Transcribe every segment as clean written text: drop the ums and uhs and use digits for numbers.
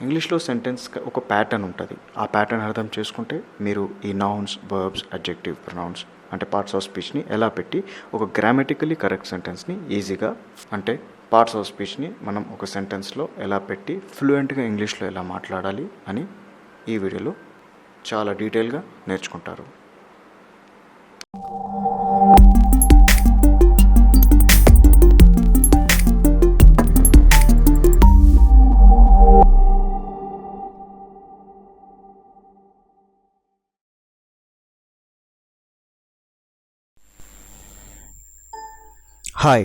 ఇంగ్లీష్లో సెంటెన్స్ ఒక ప్యాటర్న్ ఉంటుంది. ఆ ప్యాటర్న్ అర్థం చేసుకుంటే మీరు ఈ నౌన్స్, వర్బ్స్, అడ్జెక్టివ్, ప్రొనౌన్స్ అంటే పార్ట్స్ ఆఫ్ స్పీచ్ని ఎలా పెట్టి ఒక గ్రామటికలీ కరెక్ట్ సెంటెన్స్ని ఈజీగా, అంటే పార్ట్స్ ఆఫ్ స్పీచ్ని మనం ఒక సెంటెన్స్లో ఎలా పెట్టి ఫ్లూయెంట్గా ఇంగ్లీష్లో ఎలా మాట్లాడాలి అని ఈ వీడియోలో చాలా డీటెయిల్గా నేర్చుకుంటారు. Hi,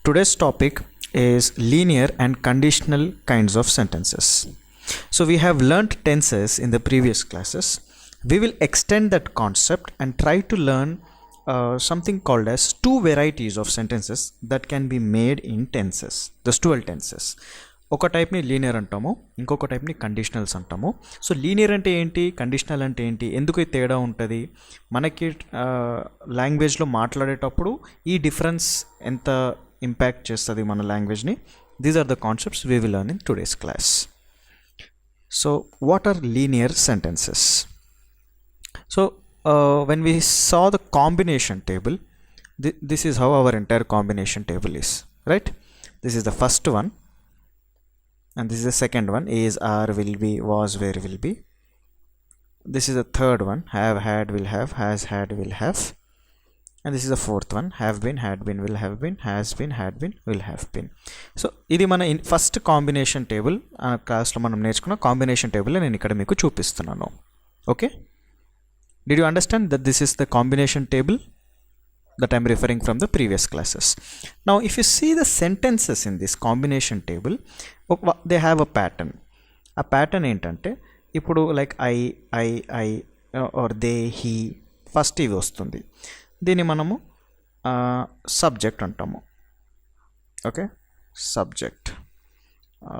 today's topic is linear and conditional kinds of sentences. So we have learnt tenses in the previous classes. We will extend that concept and try to learn something called as two varieties of sentences that can be made in tenses, the dual tenses. ఒక టైప్ని linear అంటాము, ఇంకొక టైప్ని conditionals అంటాము. So linear అంటే ఏంటి, conditional అంటే ఏంటి, ఎందుకు తేడా ఉంటుంది, మనకి లాంగ్వేజ్లో మాట్లాడేటప్పుడు ఈ డిఫరెన్స్ ఎంత ఇంపాక్ట్ చేస్తుంది మన లాంగ్వేజ్ని. These are the concepts we will learn in today's class. So what are linear sentences? So when we saw the combination table, this is how our entire combination table is, right? This is the first one and this is the second one, is, are, will be, was, were, will be. This is the third one, have, had, will have, has, had, will have. And this is the fourth one, have been, had been, will have been, has been, had been, will have been. So ఇది మన first combination table. క్లాస్లో మనం నేర్చుకున్న combination table నేను ఇక్కడ మీకు చూపిస్తున్నాను. Okay, did you understand that this is the combination table that I'm referring from the previous classes? Now if you see the sentences in this combination table, they have a pattern. A pattern ఏంటంటే ఇప్పుడు like I are they, he, first ఇది వస్తుంది. దీన్ని మనము subject అంటాము. Okay, subject.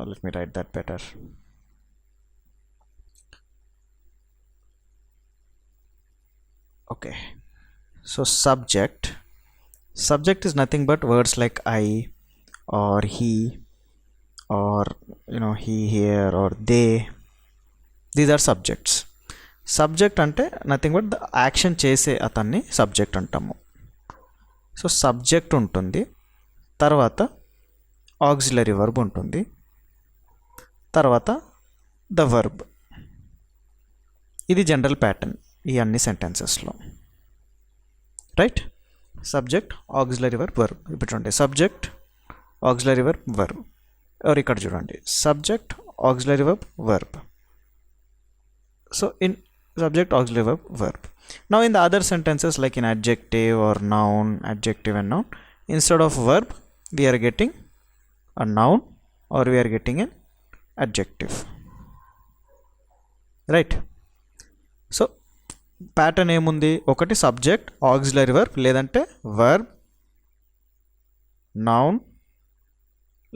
Let me write that better. Okay, so subject is nothing but words like I or he or he, here, or they. These are subjects. Subject అంటే nothing but the action చేసే అతన్ని subject అంటాము. So subject ఉంటుంది, తర్వాత auxiliary verb ఉంటుంది, తర్వాత the verb. ఇది general pattern ఈ అన్ని సెంటెన్సెస్లో, right? Subject, auxiliary verb, verb. ఇప్పుడు చూడండి, సబ్జెక్ట్, ఆక్సిలరీ వర్బ్, వర్బ్. ఎవరు ఇక్కడ చూడండి, subject, auxiliary verb, verb. So in subject, auxiliary verb, verb. Now in the other sentences like in adjective or noun, adjective and noun, instead of verb we are getting a noun or we are getting an adjective, right? So pattern ఏముంది, ఒకటి subject, auxiliary verb, లేదంటే verb, noun,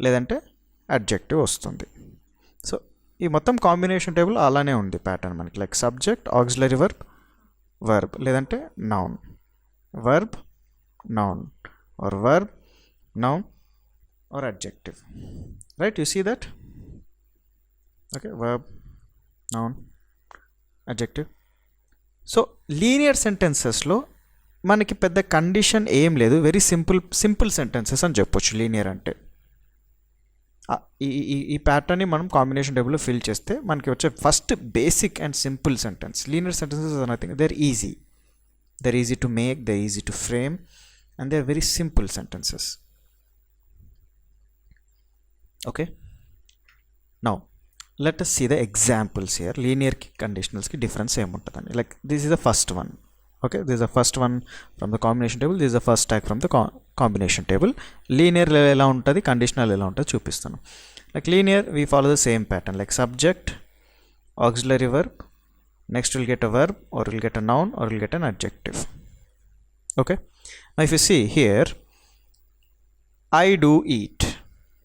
లేదంటే adjective వస్తుంది. So ఈ మొత్తం combination table అలానే ఉంది pattern మనకి, like subject, auxiliary verb, verb, లేదంటే noun, verb, noun, or verb, noun, or adjective, right? You see that? Okay, verb, noun, adjective. So linear సెంటెన్సెస్లో మనకి పెద్ద కండిషన్ ఏం లేదు, వెరీ సింపుల్ సెంటెన్సెస్ అని చెప్పొచ్చు లీనియర్ అంటే. ఈ ప్యాటర్న్ని మనం కాంబినేషన్ టేబుల్లో ఫిల్ చేస్తే మనకి వచ్చే first basic and simple sentence. Linear sentences are nothing, they are easy to make, they are easy to frame, and they are very simple sentences. Okay, now let us see the examples here. Linear ki conditionals ki difference ఏముంటుందని. Like this is the first one. Okay, this is the first one from the combination table. This is the first tag from the combination table. Linear ఎలా ఉంటుంది, conditional ఎలా ఉంటుంది చూపిస్తాను. Like linear we follow the same pattern, like subject, auxiliary verb, next we'll get a verb or we'll get a noun or we'll get an adjective. Okay, now if you see here, I do eat.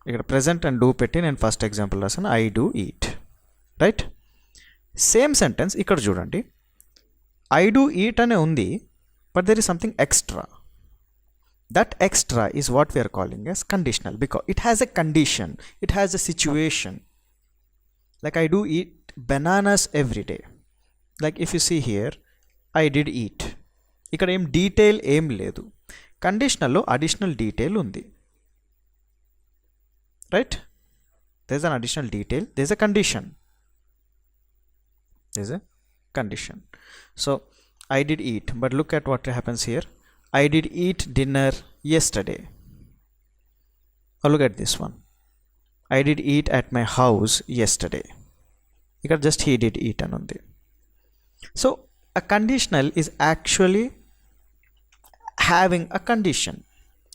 ఇక్కడ present and do పెట్టి నేను first example రాసాను, I do eat, right? Same sentence ఇక్కడ చూడండి, I do eat అనే ఉంది, but there is something extra. That extra is what we're calling as conditional, because it has a condition, it has a situation. Like I do eat bananas every day. Like if you see here, I did eat. ఇక్కడ ఏం detail ఏం లేదు. కండిషనల్లో additional detail ఉంది, right? there's an additional detail, there's a condition, there's a condition. So I did eat, but look at what happens here. I did eat dinner yesterday. Or look at this one. I did eat at my house yesterday. ఇక్కడ just he did eat అని ఉంది. So a conditional is actually having a condition,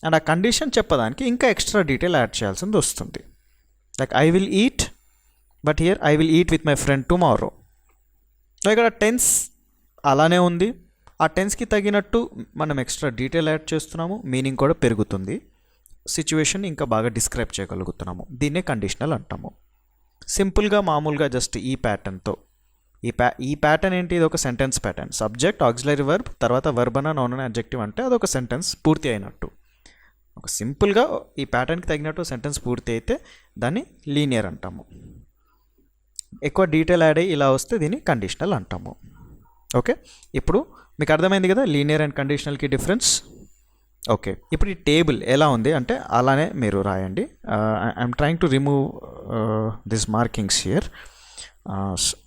and ఆ condition చెప్పడానికి ఇంకా extra detail add చేయాల్సింది వస్తుంది. Like I will eat, but here I will eat with my friend tomorrow. So ఇక్కడ tense అలానే ఉంది, ఆ టెన్స్కి తగినట్టు మనం ఎక్స్ట్రా డీటెయిల్ యాడ్ చేస్తున్నాము, మీనింగ్ కూడా పెరుగుతుంది, సిచ్యువేషన్ ఇంకా బాగా డిస్క్రైబ్ చేయగలుగుతున్నాము. దీన్నే కండిషనల్ అంటాము. సింపుల్గా మామూలుగా జస్ట్ ఈ ప్యాటర్న్తో, ఈ ప్యాటర్న్ ఏంటి? ఇది ఒక sentence pattern. Subject, auxiliary verb, తర్వాత వర్బ్ అన నౌన్ అన అడ్జెక్టివ్ అంటే అదొక సెంటెన్స్ పూర్తి అయినట్టు. ఒక సింపుల్గా ఈ ప్యాటర్న్కి తగినట్టు సెంటెన్స్ పూర్తి అయితే దాన్ని లీనియర్ అంటాము. ఎక్కువ డీటెయిల్ యాడ్ అయ్యి ఇలా వస్తే దీన్ని కండిషనల్ అంటాము. ఓకే, ఇప్పుడు మీకు అర్థమైంది కదా లీనియర్ అండ్ కండిషనల్కి డిఫరెన్స్. ఓకే, ఇప్పుడు ఈ టేబుల్ ఎలా ఉంది అంటే అలానే మీరు రాయండి. I'm trying to remove this markings here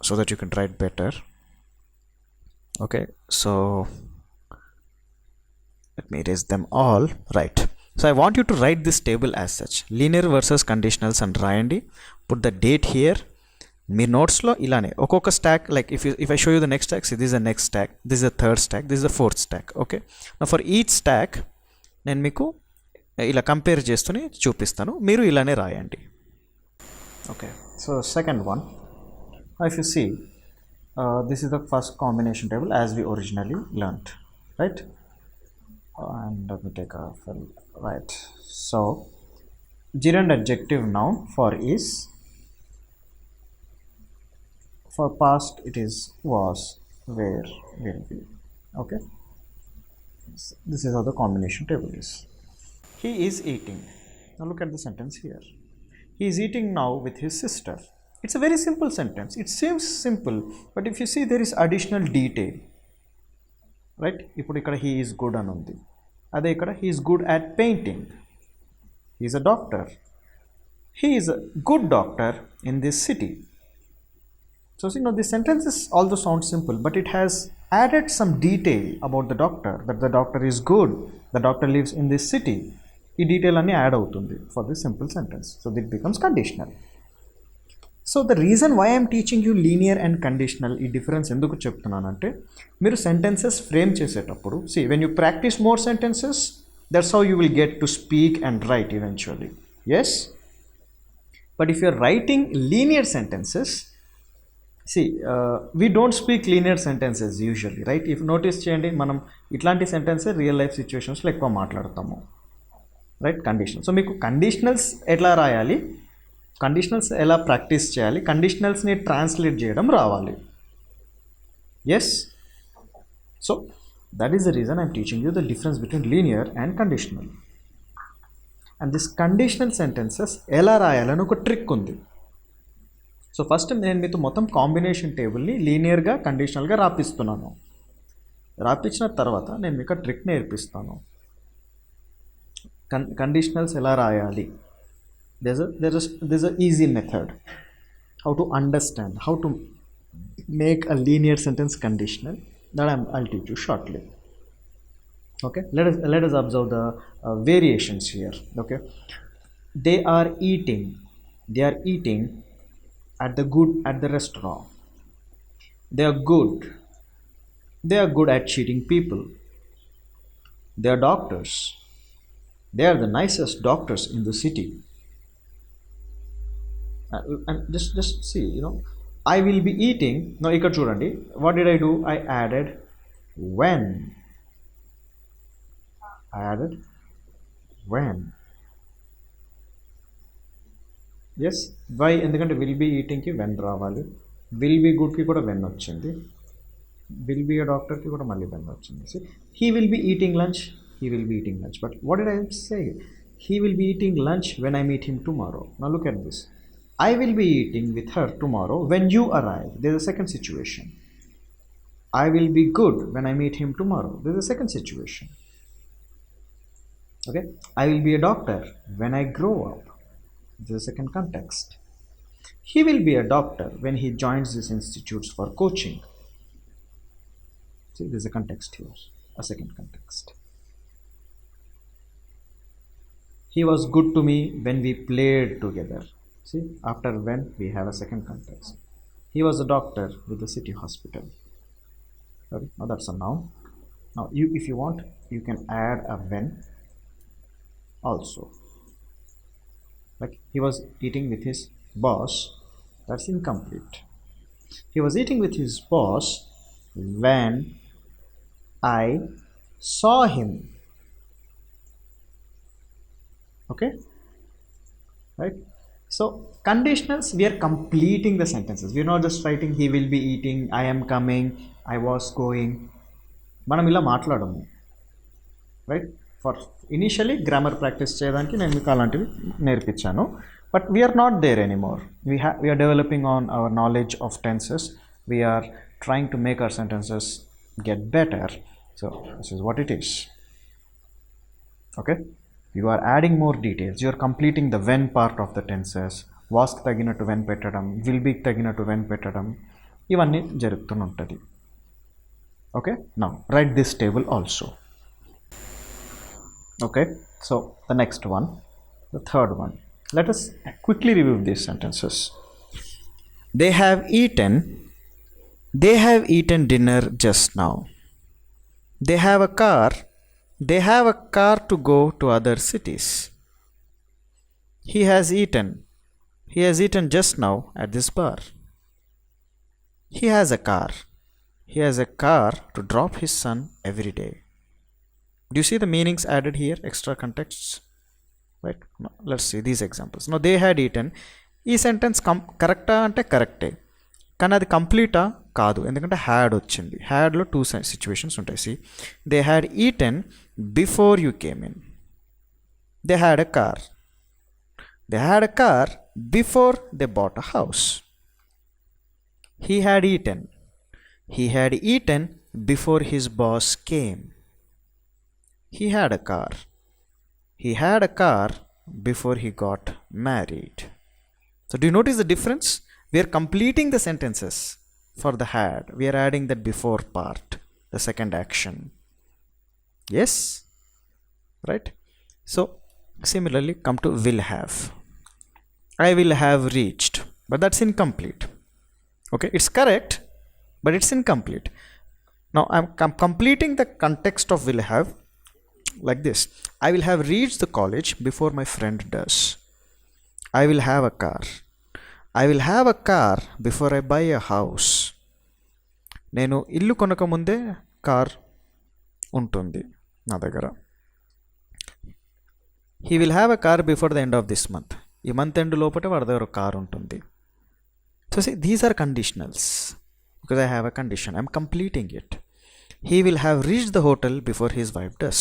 so that you can write better. Okay, so let me erase them all. Right, so I want you to write this table as such, linear versus conditionals, and రాయండి. Put the date here. మీ నోట్స్లో ఇలానే ఒక్కొక్క stock, like if I show you the next stack, see this is the next stack, this is the third stack, this is the fourth stack. Okay, now for each stack నేను మీకు ఇలా compare చేస్తూనే చూపిస్తాను, మీరు ఇలానే రాయండి. Okay, so second one. If you see, this is the first combination table as we originally learnt, right? And let me take a fill. Right, so gerund adjective noun for is, for past it is was, where, will be. Okay, this is how the combination table is. He is eating. Now look at the sentence here. He is eating now with his sister. It's a very simple sentence. It seems simple, but if you see there is additional detail, right? ఇప్పుడు ఇక్కడ he is good అని ఉంది, అదే ఇక్కడ he is good at painting. He is a doctor. He is a good doctor in this city. So see, now this sentence is although sounds simple, but it has added some detail about the doctor, that the doctor is good, the doctor lives in this city. ఈ detail అన్ని add అవుతుంది for this simple sentence, so it becomes conditional. So the reason why I'm teaching you linear and conditional, ఈ difference ఎందుకు చెప్తున్నానంటే, మీరు sentences frame చేసేటప్పుడు see when you practice more sentences, that's how you will get to speak and write eventually. Yes, but if you're writing linear sentences, see we don't speak linear sentences usually, right? If notice చేయండి, మనం ఇట్లాంటి sentences real life సిచ్యువేషన్స్లో ఎక్కువ మాట్లాడతాము, right? Conditional. So మీకు conditionals ఎట్లా రాయాలి, conditionals ఎలా ప్రాక్టీస్ చేయాలి, కండిషనల్స్ని ట్రాన్స్లేట్ చేయడం రావాలి. Yes, so that is the reason I'm teaching you the difference between linear and conditional. And this conditional sentences ఎలా రాయాలని ఒక ట్రిక్ ఉంది. సో ఫస్ట్ నేను మీతో మొత్తం కాంబినేషన్ టేబుల్ని లీనియర్గా కండిషనల్గా రాపిస్తున్నాను. రాపించిన తర్వాత నేను మీకు ట్రిక్ నేర్పిస్తాను, కండిషనల్స్ ఎలా రాయాలి. There's a easy method how to understand, how to make a linear sentence conditional, that I'll teach you shortly. Okay, let us observe the variations here. Okay, they are eating at the restaurant. They are good at cheating people. They are doctors. They are the nicest doctors in the city. And just see, I will be eating. Now ఇక్కడ చూడండి, what did I do? I added when. Yes, why? ఎందుకంటే will be eating కి when రావాలి, will be good కి కూడా when వచ్చింది, will be a doctor కి కూడా మళ్ళీ when వచ్చింది. See, he will be eating lunch, but what did I say? He will be eating lunch when I meet him tomorrow. Now look at this. I will be eating with her tomorrow when you arrive. There's a second situation. I will be good when I meet him tomorrow. There's a second situation. Okay. I will be a doctor when I grow up. There's a second context. He will be a doctor when he joins these institutes for coaching. See, there's a context here, a second context. He was good to me when we played together. See, after when we have a second context. He was a doctor with the city hospital. Okay, now that's a noun. Now, if you want, you can add a when also. Like he was eating with his boss. That's incomplete. He was eating with his boss when I saw him. Okay, right? So conditionals, we are completing the sentences. We are not just writing he will be eating, I am coming, I was going. మనం ఇలా మాట్లాడము, right? For initially grammar practice చేయడానికి నేను మీకు అలాంటివి నేర్పించాను. But we're not there anymore. We're developing on our knowledge of tenses. We're trying to make our sentences get better. So this is what it is. Okay, you are adding more details. You are completing the when part of the tenses. Was కి తగినట్టు when పెట్టడం, will be కి తగినట్టు when పెట్టడం, ఇవన్నీ జరుగుతూ ఉంటుంది. Okay, now write this table also. Okay, so the next one, the third one, let us quickly review these sentences. They have eaten dinner just now. They have a car to go to other cities. He has eaten just now at this bar. He has a car to drop his son every day. Do you see the meanings added here, extra contexts? Right, now, let's see these examples. Now they had eaten, ఈ sentence కరెక్టా అంటే కరెక్టే, కానీ అది కంప్లీటా కాదు, ఎందుకంటే had వచ్చింది. హ్యాడ్లో టూ సిచ్యువేషన్స్ ఉంటాయి. See, they had eaten before you came in. They had a car before they bought a house. He had eaten before his boss came. He had a car before he got married. So do you notice the difference? We are completing the sentences for the had. We are adding that before part, the second action. Yes? Right? So similarly, come to will have. I will have reached, but that's incomplete. Okay, it's correct, but it's incomplete. Now I'm completing the context of will have like this. I will have reached the college before my friend does. I will have a car before I buy a house. నేను ఇల్లు కొనక ముందే car ఉంటుంది నా దగ్గర. He will have a car before the end of this month. ఈ month end లోపల వాడి దగ్గర ఒక కార్ ఉంటుంది. So see, these are conditionals because I have a condition. I'm completing it. He will have reached the hotel before his wife does.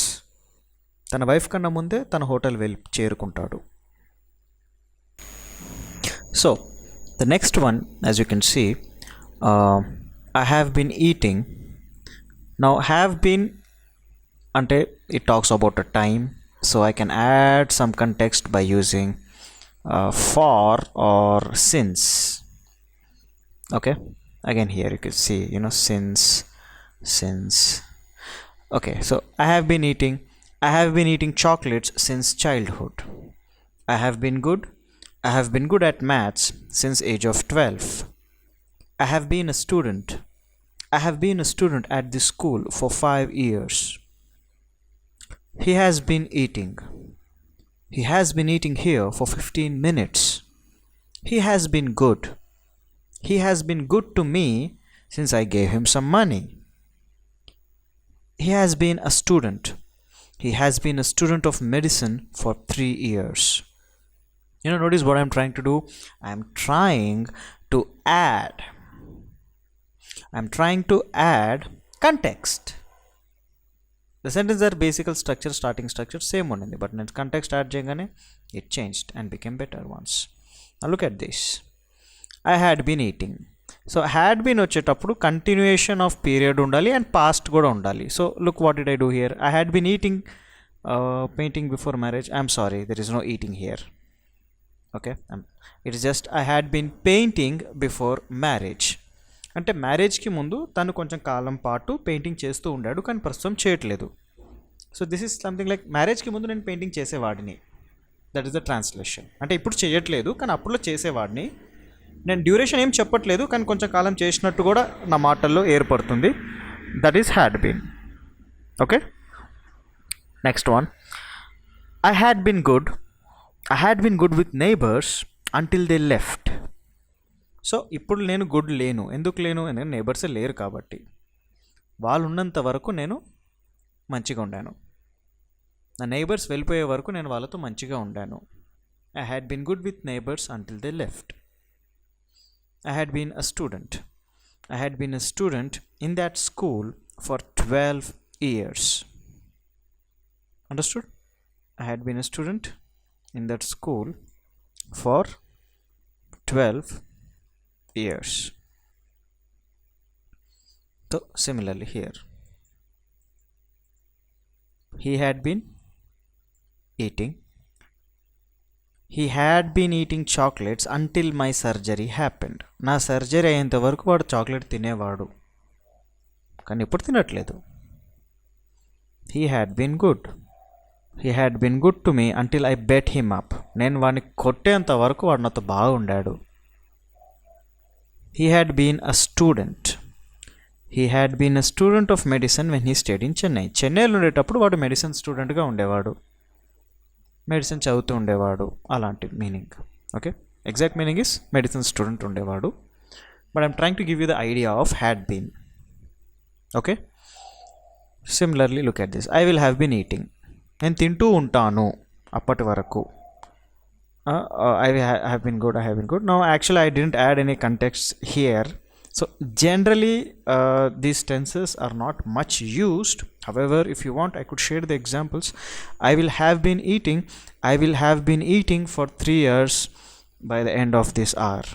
తన wife కన్నా ముందే తన హోటల్ వెళ్ళి చేరుకుంటాడు. So the next one, as you can see, I have been eating. Now have been ante it talks about a time, so I can add some context by using for or since. Okay, again here you can see, since. Okay, so I have been eating chocolates since childhood. I have been good at maths since age of 12. I have been a student at this school for 5 years. He has been eating here for 15 minutes. He has been good to me since I gave him some money. He has been a student of medicine for 3 years. Notice what I'm trying to do. I'm trying to add context. The sentences are basic structure, starting structure same one, but in context add cheyagane it changed and became better ones. Look at this. I had been eating. So had been వచ్చేటప్పుడు continuation of period ఉండాలి and past కూడా ఉండాలి. So look what did I do here. I had been eating painting before marriage. I'm sorry, there is no eating here. Okay, it is just I had been painting before marriage. అంటే మ్యారేజ్కి ముందు తను కొంచెం కాలం పాటు painting చేస్తూ ఉండాడు, కానీ ప్రస్తుతం చేయట్లేదు. So this is something like మ్యారేజ్కి ముందు నేను పెయింటింగ్ చేసేవాడిని. That is the translation. అంటే ఇప్పుడు చేయట్లేదు కానీ అప్పుడులో చేసేవాడిని. నేను డ్యూరేషన్ ఏం చెప్పట్లేదు, కానీ కొంచెం కాలం చేసినట్టు కూడా నా మాటల్లో ఏర్పడుతుంది. That is had been. Okay, next one. I had been good. I had been good with neighbours until they left. So ఇప్పుడు నేను గుడ్ లేను. ఎందుకు లేను? ఎందుకంటే నైబర్సే లేరు కాబట్టి. వాళ్ళు ఉన్నంత వరకు నేను మంచిగా ఉండాను. నా నైబర్స్ వెళ్ళిపోయే వరకు నేను వాళ్ళతో మంచిగా ఉండాను. I had been good with neighbours until they left. I had been a student. I had been a student in that school for 12 years. Understood? I had been a student in that school for 12 years. So similarly here, he had been eating. He had been eating chocolates until my surgery happened. నా surgery అయ్యేంత వరకు వాడు chocolate తినేవాడు, కానీ ఇప్పుడు తినట్లేదు. He had been good. He had been good to me until I bet him up. నేను వాడిని కొట్టేంత వరకు వాడు నాతో బాగుండాడు. He had been a student. He had been a student of medicine when he stayed in Chennai. చెన్నైలో ఉండేటప్పుడు వాడు medicine స్టూడెంట్గా ఉండేవాడు, మెడిసిన్ చదువుతూ ఉండేవాడు. అలాంటి meaning. Okay, exact meaning is medicine student ఉండేవాడు. But I'm trying to give you the idea of had been. Okay, similarly look at this. I will have been eating. నేను తింటూ ఉంటాను అప్పటి వరకు. I have been good. I have been good. Now actually I didn't add any context here. So generally these tenses are not much used. However, if you want, I could share the examples. I will have been eating. I will have been eating for 3 years by the end of this hour.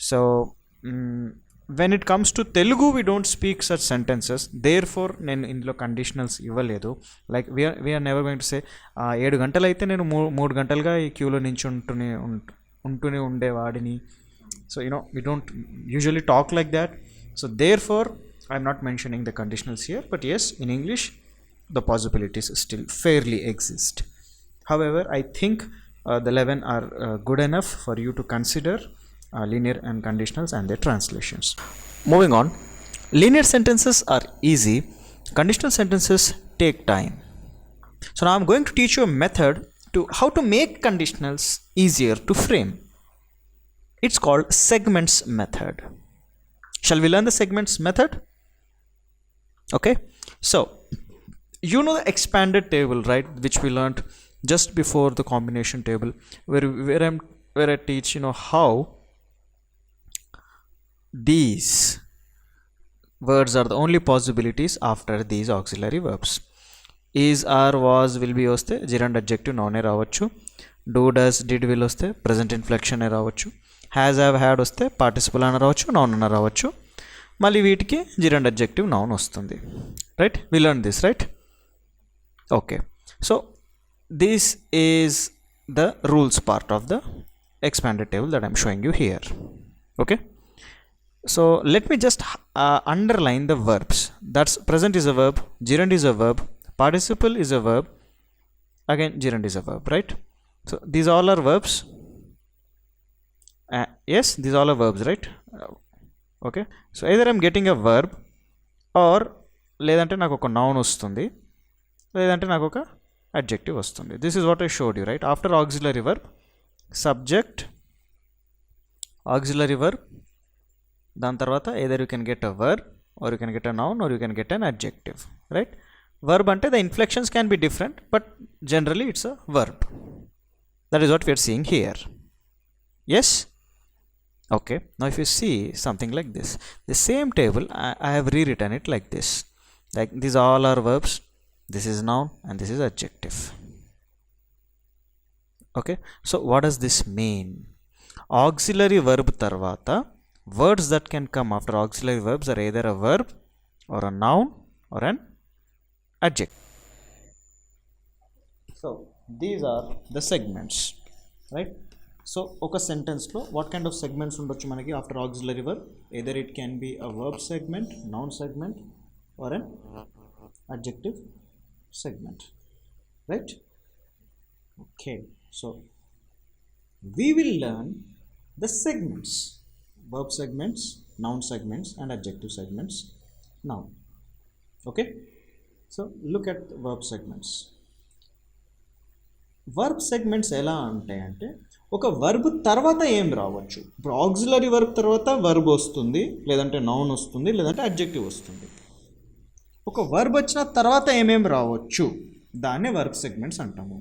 So when it comes to Telugu, we don't speak such sentences. Therefore నేను ఇందులో conditionals ఇవ్వలేదు. Like we're never going to say 7 గంటలు అయితే నేను 3 గంటలుగా ఈ క్యూలో నుంచి ఉంటూనే ఉండేవాడిని. So we don't usually talk like that. So therefore I'm not mentioning the conditionals here, but yes, in English the possibilities still fairly exist. However, I think the 11 are good enough for you to consider linear and conditionals and their translations. Moving on, linear sentences are easy, conditional sentences take time. So now I'm going to teach you a method to how to make conditionals easier to frame. It's called segments method. Shall we learn the segments method? Okay, so you know the expanded table, right, which we learned just before the combination table, where I teach how these words are the only possibilities after these auxiliary verbs. Is, are, was, will be వస్తే gerund adjective noun ఏ రావచ్చు. Do, does, did, will వస్తే present inflection ఏ రావచ్చు. Has, have, had వస్తే participle అన్న రావచ్చు, noun అన్న రావచ్చు. మళ్ళీ వీటికి gerund adjective noun వస్తుంది. Right? We learned this, right? Okay. So this is the rules part of the expanded table that I'm showing you here. Okay? So let me just underline the verbs. That's present is a verb, gerund is a verb, participle is a verb, again gerund is a verb, right? So these all are verbs. Yes, these all are verbs, right? Okay, so either I'm getting a verb or లేదంటే నాకు ఒక noun వస్తుంది, లేదంటే నాకు ఒక adjective వస్తుంది. This is what I showed you, right? After auxiliary verb, subject, auxiliary verb, దాని తర్వాత either you can get a verb or you can get a noun or you can get an adjective, right? Verb అంటే the inflections can be different, but generally it's a verb. That is what we are seeing here. Yes? Okay, now if you see something like this, the same table I have rewritten it like this. Like these all are verbs, this is noun and this is adjective. Okay, so what does this mean? Auxiliary verb తర్వాత words that can come after auxiliary verbs are either a verb or a noun or an adjective. So these are the segments, right? So oka sentence lo what kind of segments undochu manaki after auxiliary verb? Either it can be a verb segment, noun segment or an adjective segment, right? Okay, so we will learn the segments, verb segments, noun segments and adjective segments now. Okay, so look at verb segments. Verb segments ఎలా ఉంటాయంటే ఒక verb తర్వాత ఏం రావచ్చు. ఇప్పుడు auxiliary verb తర్వాత verb వస్తుంది, లేదంటే నౌన్ వస్తుంది, లేదంటే అడ్జెక్టివ్ వస్తుంది. ఒక వర్బ్ వచ్చిన తర్వాత ఏమేమి రావచ్చు దాన్ని వర్బ్ సెగ్మెంట్స్ అంటాము.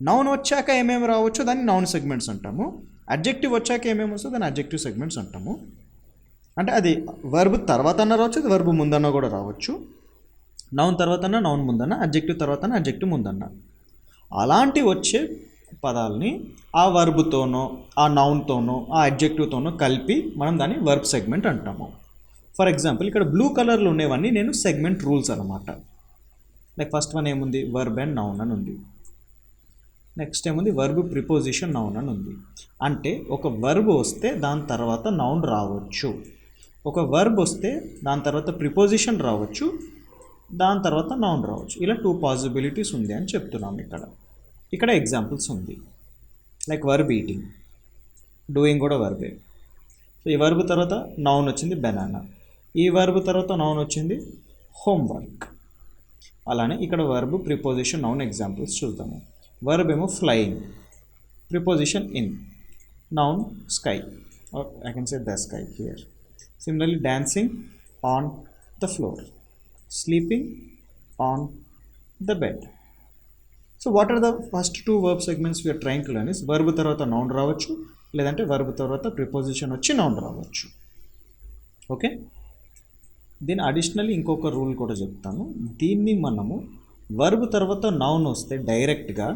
నౌన్ వచ్చాక ఏమేమి రావచ్చు దాన్ని నౌన్ సెగ్మెంట్స్ అంటాము. అడ్జెక్టివ్ వచ్చాక ఏమేమి వస్తుంది దాన్ని అడ్జెక్టివ్ సెగ్మెంట్స్ అంటాము. అంటే అది వర్బ్ తర్వాత అన్న రావచ్చు, అది వర్బ్ ముందన్న కూడా రావచ్చు. నౌన్ తర్వాత అన్న, నౌన్ ముందన్న, అడ్జెక్టివ్ తర్వాత అన్న, అడ్జెక్టివ్ ముందన్న. అలాంటి వచ్చే పదాలని ఆ వర్బ్తోనో, ఆ నౌన్తోనో, ఆ అడ్జెక్టివ్తోనో కలిపి మనం దాన్ని వర్బ్ సెగ్మెంట్ అంటాము. ఫర్ ఎగ్జాంపుల్ ఇక్కడ బ్లూ కలర్లో ఉండేవన్నీ నేను సెగ్మెంట్ రూల్స్ అనమాట. లైక్ ఫస్ట్ వన్ ఏముంది, వర్బ్ అండ్ నౌన్ అని ఉంది. నెక్స్ట్ ఏముంది, వర్బ్ ప్రిపోజిషన్ నౌన్ అని ఉంది. అంటే ఒక వర్బ్ వస్తే దాని తర్వాత నౌన్ రావచ్చు, ఒక వర్బ్ వస్తే దాని తర్వాత ప్రిపోజిషన్ రావచ్చు, దాని తర్వాత నౌన్ రావచ్చు. ఇలా 2 పాసిబిలిటీస్ ఉంది అని చెప్తున్నాం. ఇక్కడ ఎగ్జాంపుల్స్ ఉంది. లైక్ వర్బ్ ఈటింగ్, డూయింగ్ కూడా వర్బే. సో ఈ వర్బ్ తర్వాత నౌన్ వచ్చింది బెనానా, ఈ వర్బ్ తర్వాత నౌన్ వచ్చింది హోంవర్క్. అలానే ఇక్కడ వర్బ్ ప్రిపోజిషన్ నౌన్ ఎగ్జాంపుల్స్ చూద్దాము. వర్బ్ ఏమో flying, preposition in, noun sky, or I can say the sky here. Similarly dancing on the floor, sleeping on the bed. So what are the first 2 verb segments we are trying to learn is verb తర్వాత noun రావచ్చు, లేదంటే verb తర్వాత preposition వచ్చి noun రావచ్చు. Okay, దీని additionally ఇంకొక rule కూడా చెప్తాను. దీన్ని మనము verb తర్వాత noun వస్తే డైరెక్ట్గా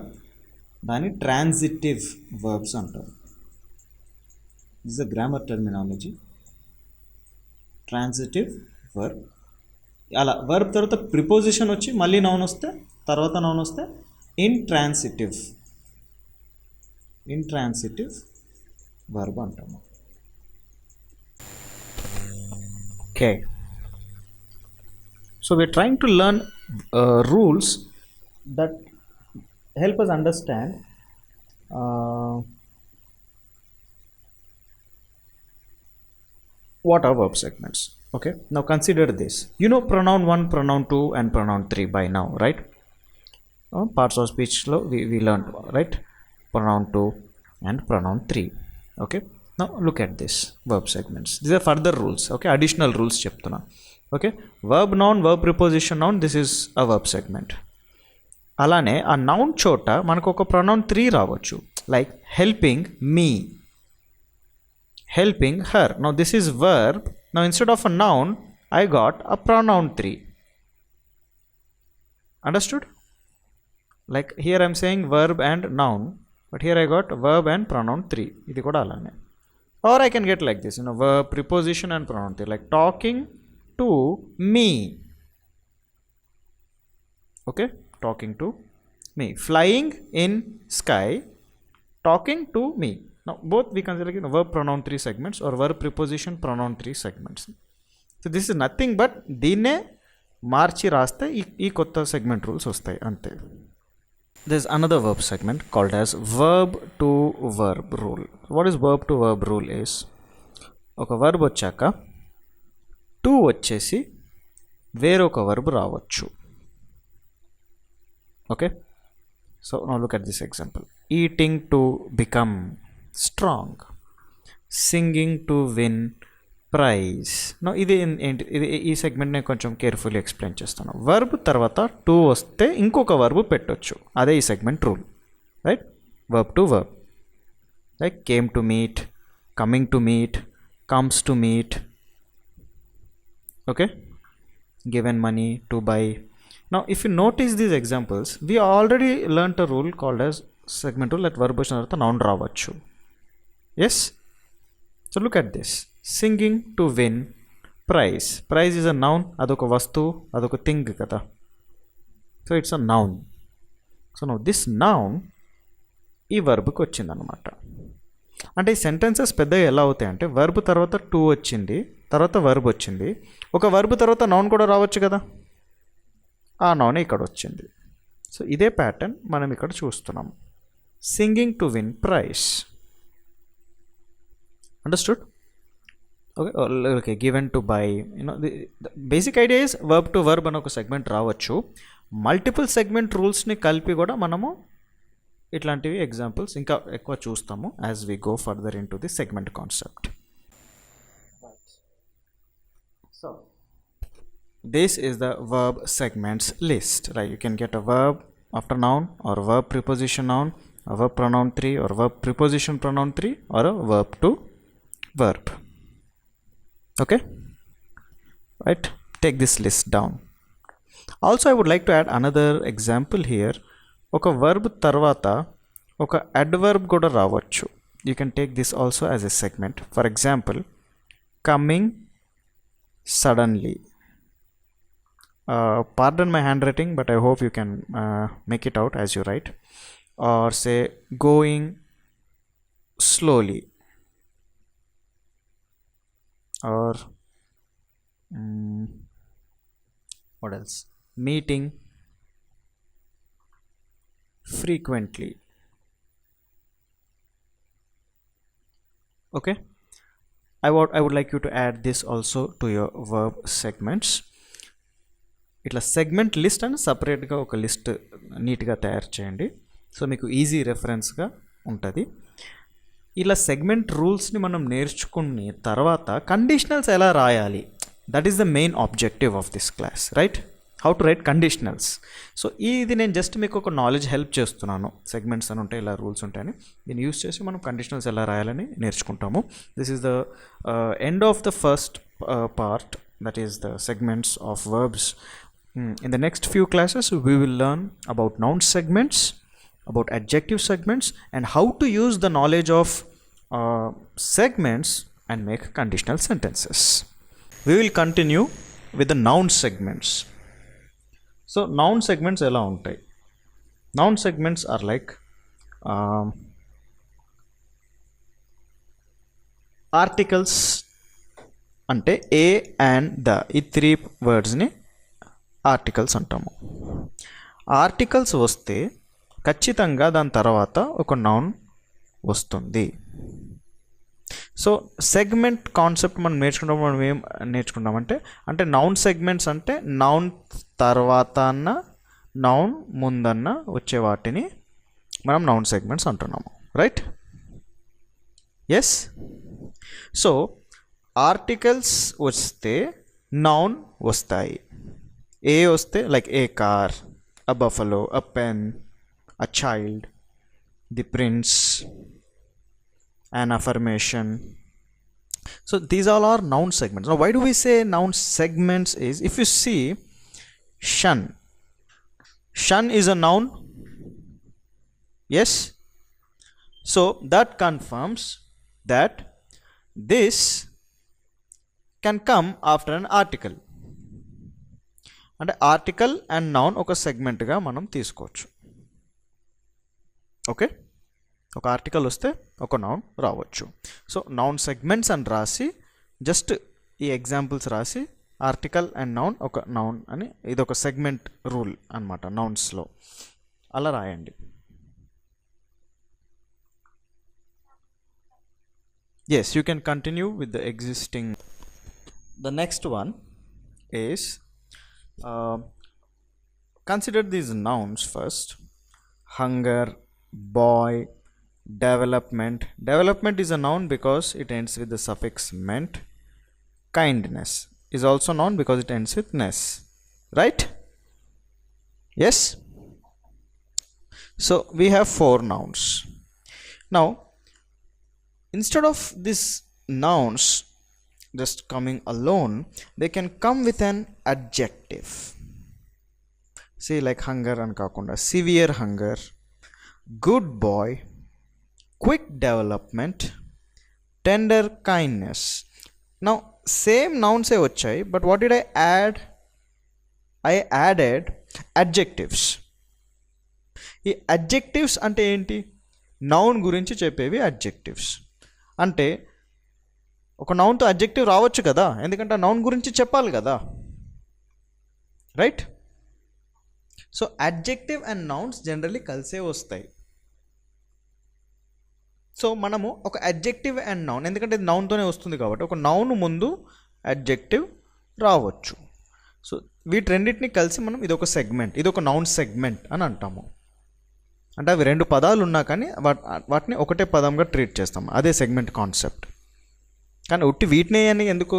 దాన్ని ట్రాన్సిటివ్ verbs అంటారు. This is a grammar terminology. Transitive verb. అలా వర్బ్ తర్వాత ప్రిపోజిషన్ వచ్చి మళ్ళీ నౌన్ వస్తే, తర్వాత నౌన్ వస్తే ఇంట్రాన్సిటివ్ వర్బ్ అంటాము. Okay, so we're trying to learn rules that help us understand what are verb segments. Okay, now consider this. You know pronoun 1, pronoun 2 and pronoun 3 by now, right? Parts of speech lo we learned, right? Pronoun 2 and pronoun 3. Okay, now look at this verb segments. These are further rules. Okay, additional rules cheptuna. Okay, verb noun, verb preposition noun, this is a verb segment. అలానే ఆ noun చోట మనకు ఒక pronoun 3 రావచ్చు. Like helping me, helping her. Now this is verb. Now instead of a noun I got a pronoun 3. Understood? Like here I am saying verb and noun, but here I got verb and pronoun 3. Idi kuda alane. Or I can get like this, verb preposition and pronoun 3, like talking to me. Okay, talking to me. Flying in sky, talking to me. Now both we consider verb pronoun 3 segments or verb preposition pronoun 3 segments. So this is nothing but దీన్నే మార్చి రాస్తే ఈ కొత్త segment rules వస్తాయి అంతే. There is another verb segment called as verb to verb rule. What is verb to verb rule is, ఒక verb వచ్చాక to వచ్చేసి వేరొక verb రావచ్చు. Okay, so now look at this example. Eating to become strong, singing to win prize. No ఇది ఏంటి, ఇది ఈ segment నేను కొంచెం కేర్ఫుల్లీ ఎక్స్ప్లెయిన్ చేస్తాను. వర్బ్ తర్వాత టు వస్తే ఇంకొక వర్బ్ పెట్టొచ్చు, అదే ఈ segment rule, right? Verb to verb, like came to meet, coming to meet, comes to meet. Okay, given money, to buy. Now if you notice these examples, we already learnt a rule called as segment rule, that verb వచ్చిన తర్వాత noun రావచ్చు. Yes. So look at this. Singing to win prize. Prize is a noun. అదొక వస్తువు, అదొక thing కదా. So it's a noun. So now this noun ఈ వర్బ్కి వచ్చిందనమాట. అంటే ఈ సెంటెన్సెస్ పెద్దగా ఎలా అవుతాయి అంటే వర్బ్ తర్వాత టు వచ్చింది, తర్వాత వర్బ్ వచ్చింది, ఒక వర్బ్ తర్వాత నౌన్ కూడా రావచ్చు కదా, ఆ నౌన్ ఇక్కడ వచ్చింది. సో ఇదే ప్యాటర్న్ మనం ఇక్కడ చూస్తున్నాం. Singing to win prize. Understood? Okay. Given to buy, the basic idea is verb to verb అని ఒక సెగ్మెంట్ రావచ్చు. మల్టిపుల్ సెగ్మెంట్ రూల్స్ని కలిపి కూడా మనము ఇట్లాంటివి ఎగ్జాంపుల్స్ ఇంకా ఎక్కువ చూస్తాము as we go further into the segment concept. So this is the verb segments list, right? You can get a verb after noun, or verb preposition noun, a verb pronoun 3, or verb preposition pronoun 3, or a verb to verb. Okay, right? Take this list down. Also I would like to add another example here. ఒక verb తర్వాత ఒక adverb కూడా రావచ్చు. You can take this also as a segment. For example, coming suddenly. Pardon my handwriting, but I hope you can make it out as you write. Or say going slowly, or what else? Meeting frequently. Okay, I would like you to add this also to your verb segments. ఇట్లా segment list అని సపరేట్గా ఒక list నీట్గా తయారు చేయండి. So మీకు easy రెఫరెన్స్గా ఉంటుంది. ఇలా సెగ్మెంట్ రూల్స్ని మనం నేర్చుకుని తర్వాత కండిషనల్స్ ఎలా రాయాలి, that is the main objective of this class, right? How to right conditionals. So ఇది నేను జస్ట్ మీకు ఒక నాలెడ్జ్ హెల్ప్ చేస్తున్నాను. సెగ్మెంట్స్ అని ఉంటాయి, ఇలా రూల్స్ ఉంటాయని, దీన్ని యూస్ చేసి మనం కండిషనల్స్ ఎలా రాయాలని నేర్చుకుంటాము. This is the end of the first part, that is the segments of verbs. In the next few classes we will learn about noun segments, about adjective segments, and how to use the knowledge of segments and make conditional sentences. We will continue with the noun segments. So noun segments ela untai. Noun segments are like articles ante a and the, ఈ 3 words ni articles అంటాము. Articles వస్తే ఖచ్చితంగా దాని తర్వాత ఒక noun వస్తుంది. So segment concept మనం నేర్చుకుంటాం. మనం ఏం నేర్చుకుంటామంటే అంటే నౌన్ సెగ్మెంట్స్ అంటే నౌన్ తర్వాత అన్న నౌన్ ముందన్న వచ్చే వాటిని మనం నౌన్ సెగ్మెంట్స్ అంటున్నాము, రైట్? ఎస్. సో ఆర్టికల్స్ వస్తే నౌన్ వస్తాయి. ఏ వస్తే like A car, a బఫలో, a pen, a child, the prince, an affirmation. So these all are noun segments. Now why do we say noun segments is, if you see shun, shun is a noun. Yes. So that confirms that this can come after an article. అంటే article and noun ఒక సెగ్మెంట్గా మనం తీసుకోవచ్చు. Okay, ఒక article వస్తే ఒక noun రావచ్చు. So noun segments అని రాసి జస్ట్ ఈ ఎగ్జాంపుల్స్ రాసి ఆర్టికల్ అండ్ నౌన్ ఒక నౌన్ అని, ఇది ఒక సెగ్మెంట్ రూల్ అనమాట నౌన్స్లో, అలా రాయండి. Yes, you can continue with the existing. The next one is consider these nouns first. Hunger, boy, development. Development is a noun because it ends with the suffix ment. Kindness is also noun because it ends with ness, right? Yes. So we have 4 nouns. Now instead of these nouns just coming alone, they can come with an adjective. See, like hunger and kakunda, severe hunger, good boy, quick development, tender kindness. Now same nouns ఏ వచ్చాయి, but what did I add? I added adjectives. ఈ adjectives అంటే ఏంటి? Noun గురించి చెప్పేవి adjectives. అంటే ఒక నౌన్తో adjective రావచ్చు కదా, ఎందుకంటే ఆ నౌన్ గురించి చెప్పాలి కదా, right? So adjective and nouns generally కలిసే వస్తాయి. సో మనము ఒక అడ్జెక్టివ్ అండ్ నౌన్, ఎందుకంటే ఇది నౌన్తోనే వస్తుంది కాబట్టి ఒక నౌన్ ముందు అడ్జెక్టివ్ రావచ్చు. సో వీటి రెండింటిని కలిసి మనం ఇది ఒక సెగ్మెంట్, ఇది ఒక నౌన్ సెగ్మెంట్ అని అంటాము. అంటే అవి రెండు పదాలు ఉన్నా కానీ వాటిని ఒకటే పదంగా ట్రీట్ చేస్తాం, అదే సెగ్మెంట్ కాన్సెప్ట్. కానీ ఉట్టి వీటినే అని ఎందుకు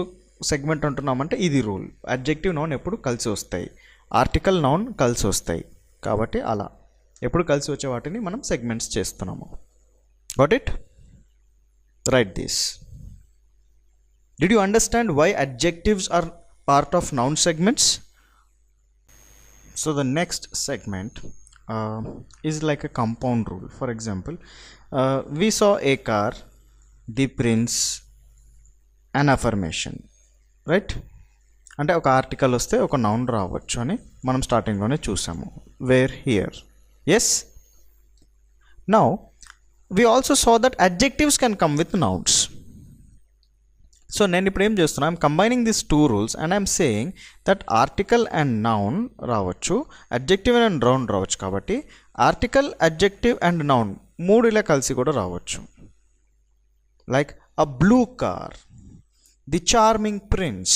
సెగ్మెంట్ అంటున్నామంటే ఇది రూల్. అడ్జెక్టివ్ నౌన్ ఎప్పుడు కలిసి వస్తాయి, ఆర్టికల్ నౌన్ కలిసి వస్తాయి, కాబట్టి అలా ఎప్పుడు కలిసి వచ్చే వాటిని మనం సెగ్మెంట్స్ చేస్తున్నాము. Got it? Right this. Did you understand why adjectives are part of noun segments? So the next segment is like a compound rule. For example, we saw a car, the prince, an affirmation, right? అంటే ఒక article వస్తే ఒక noun రావచ్చు అని మనం స్టార్టింగ్లోనే చూసాము. Where here, yes. Now we also saw that adjectives can come with nouns. So నేను ఇప్పుడు ఏం చేస్తున్నా, I'm combining this two rules and I'm saying that article and noun రావచ్చు, అడ్జెక్టివ్ అండ్ నౌన్ రావచ్చు. కాబట్టి ఆర్టికల్, అడ్జెక్టివ్ అండ్ నౌన్ మూడు ఇలా కలిసి కూడా రావచ్చు. Like a blue car, the charming prince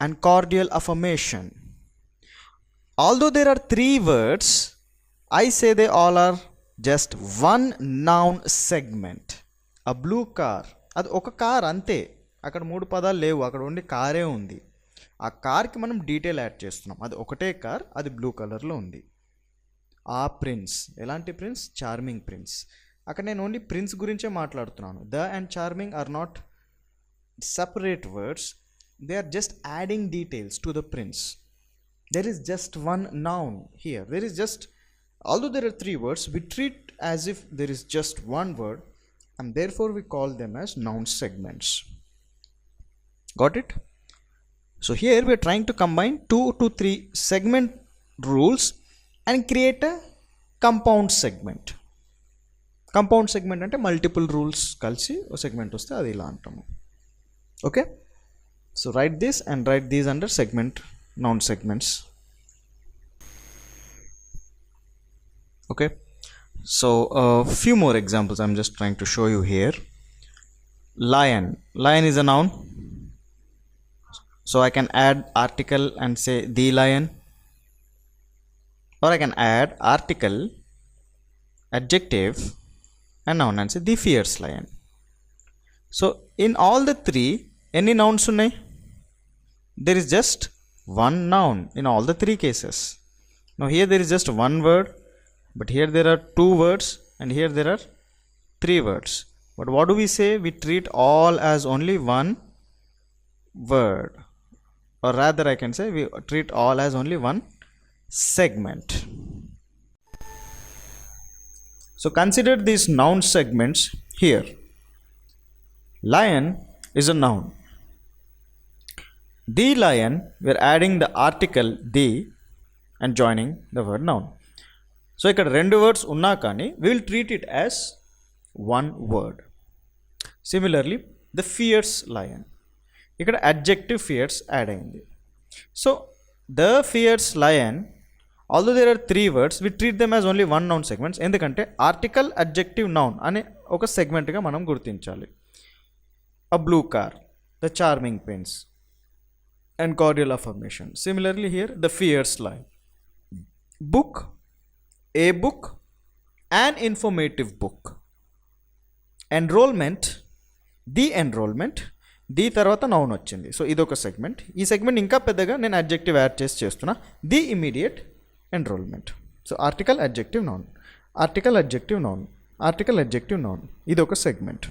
and cordial affirmation. Although there are 3 words, I say they all are just one noun segment. A blue car, అది ఒక car అంతే, అక్కడ 3 పదాలు లేవు, అక్కడ ఓన్లీ కారే ఉంది. ఆ కార్కి మనం డీటెయిల్ యాడ్ చేస్తున్నాం, అది ఒకటే కార్, అది బ్లూ కలర్లో ఉంది. ఆ ప్రిన్స్, ఎలాంటి ప్రిన్స్? Charming prince. అక్కడ నేను ఓన్లీ ప్రిన్స్ గురించే మాట్లాడుతున్నాను. The and charming are not separate words, they are just adding details to the prince. There is just one noun here. There is just, although there are 3 words, we treat as if there is just one word, and therefore we call them as noun segments. Got it? So here we are trying to combine 2 to 3 segment rules and create a compound segment. Compound segment అంటే multiple rules కలిసి ఒక segment వస్తే అది ఇలా అంటాము. Okay? So write this and write these under segment, noun segments. Okay? So a few more examples I'm just trying to show you here. Lion. Lion is a noun. So I can add article and say the lion, or I can add article, adjective and noun and say the fierce lion. So in all the 3, any nouns unnai? There is just one noun in all the 3 cases. Now here there is just one word, but here there are 2 words and here there are 3 words. But what do we say? We treat all as only one word, or rather I can say we treat all as only one segment. So consider these noun segments here. Lion is a noun. The lion, we are adding the article the and joining the word noun. So ikkada 2 words unna kani we will treat it as one word. Similarly, the fierce lion, ikkada adjective fierce add ayindi. So the fierce lion, although there are 3 words, we treat them as only one noun segments, endukante article, adjective, noun ane oka segment ga manam gurtinchali. A blue car, the charming prince and cordial affirmation. Similarly here, the fierce lion. Book, a book, an informative book. Enrollment, the enrollment, the తర్వాత noun వచ్చింది. So ఇదొక segment. ఈ segment ఇంకా పెద్దగా నేను adjective add చేస్తున్నా, the immediate enrolment. So article, adjective, noun, article, adjective, noun, article, adjective, noun, ఇదొక segment.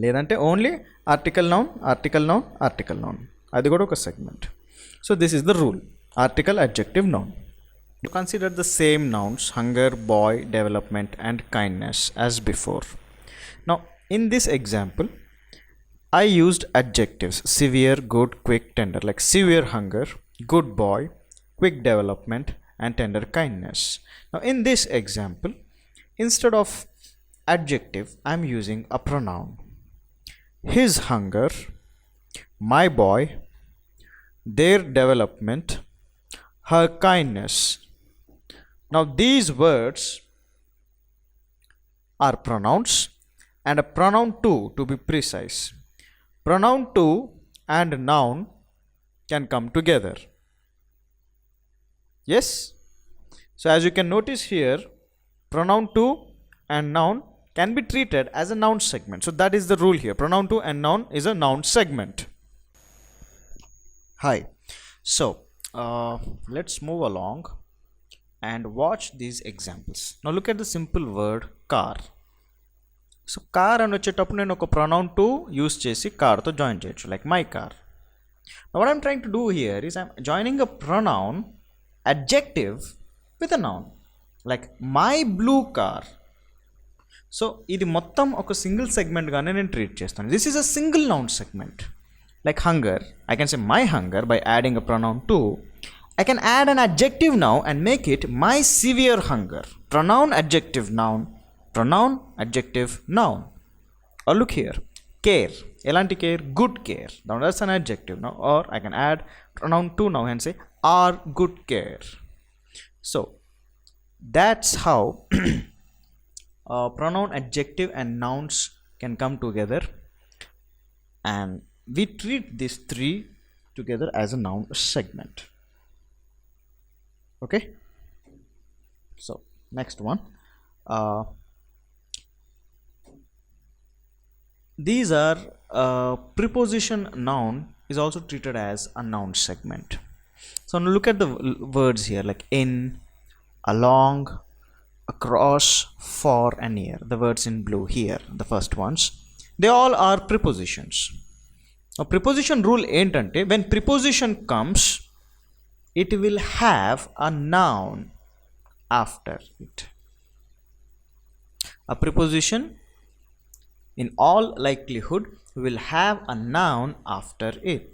లేదంటే only article, noun, article, noun, article, noun, అది కూడా ఒక segment. So this is the rule, article, adjective, noun. You consider the same nouns, hunger, boy, development and kindness as before. Now In this example, I used adjectives severe, good, quick, tender, like severe hunger, good boy, quick development, and tender kindness. Now, in this example, instead of adjective, I'm using a pronoun. His hunger, my boy, their development, her kindness. Now, these words are pronouns and a pronoun to be precise. Pronoun to and noun can come together. Yes? So as you can notice here, pronoun to and noun can be treated as a noun segment. So that is the rule here. Pronoun to and noun is a noun segment. Hi. So let's move along and watch these examples. Now look at the simple word car. So car అని వచ్చేటప్పుడు నేను ఒక pronoun to use చేసి కార్తో join చేయొచ్చు, like my car. What I'm trying to do here is I'm joining a pronoun adjective with a noun, like my blue car. So ఇది మొత్తం ఒక single సెగ్మెంట్గానే నేను ట్రీట్ చేస్తాను. This is a single noun segment. Like hunger, I can say my hunger by adding a pronoun to. I can add an adjective now and make it my severe hunger. Pronoun, adjective, noun. Pronoun, adjective, noun. Or look here, care. Elanti care, good care. Now that's an adjective now. Or I can add pronoun to now and say our good care. So that's how pronoun, adjective, and nouns can come together, and we treat these three together as a noun segment. Okay, so next one, these are preposition noun is also treated as a noun segment. So now look at the words here, like in, along, across, for, and near. The words in blue here, the first ones, they all are prepositions. Now preposition rule ఏంటంటే when preposition comes, it will have a noun after it. A preposition in all likelihood will have a noun after it,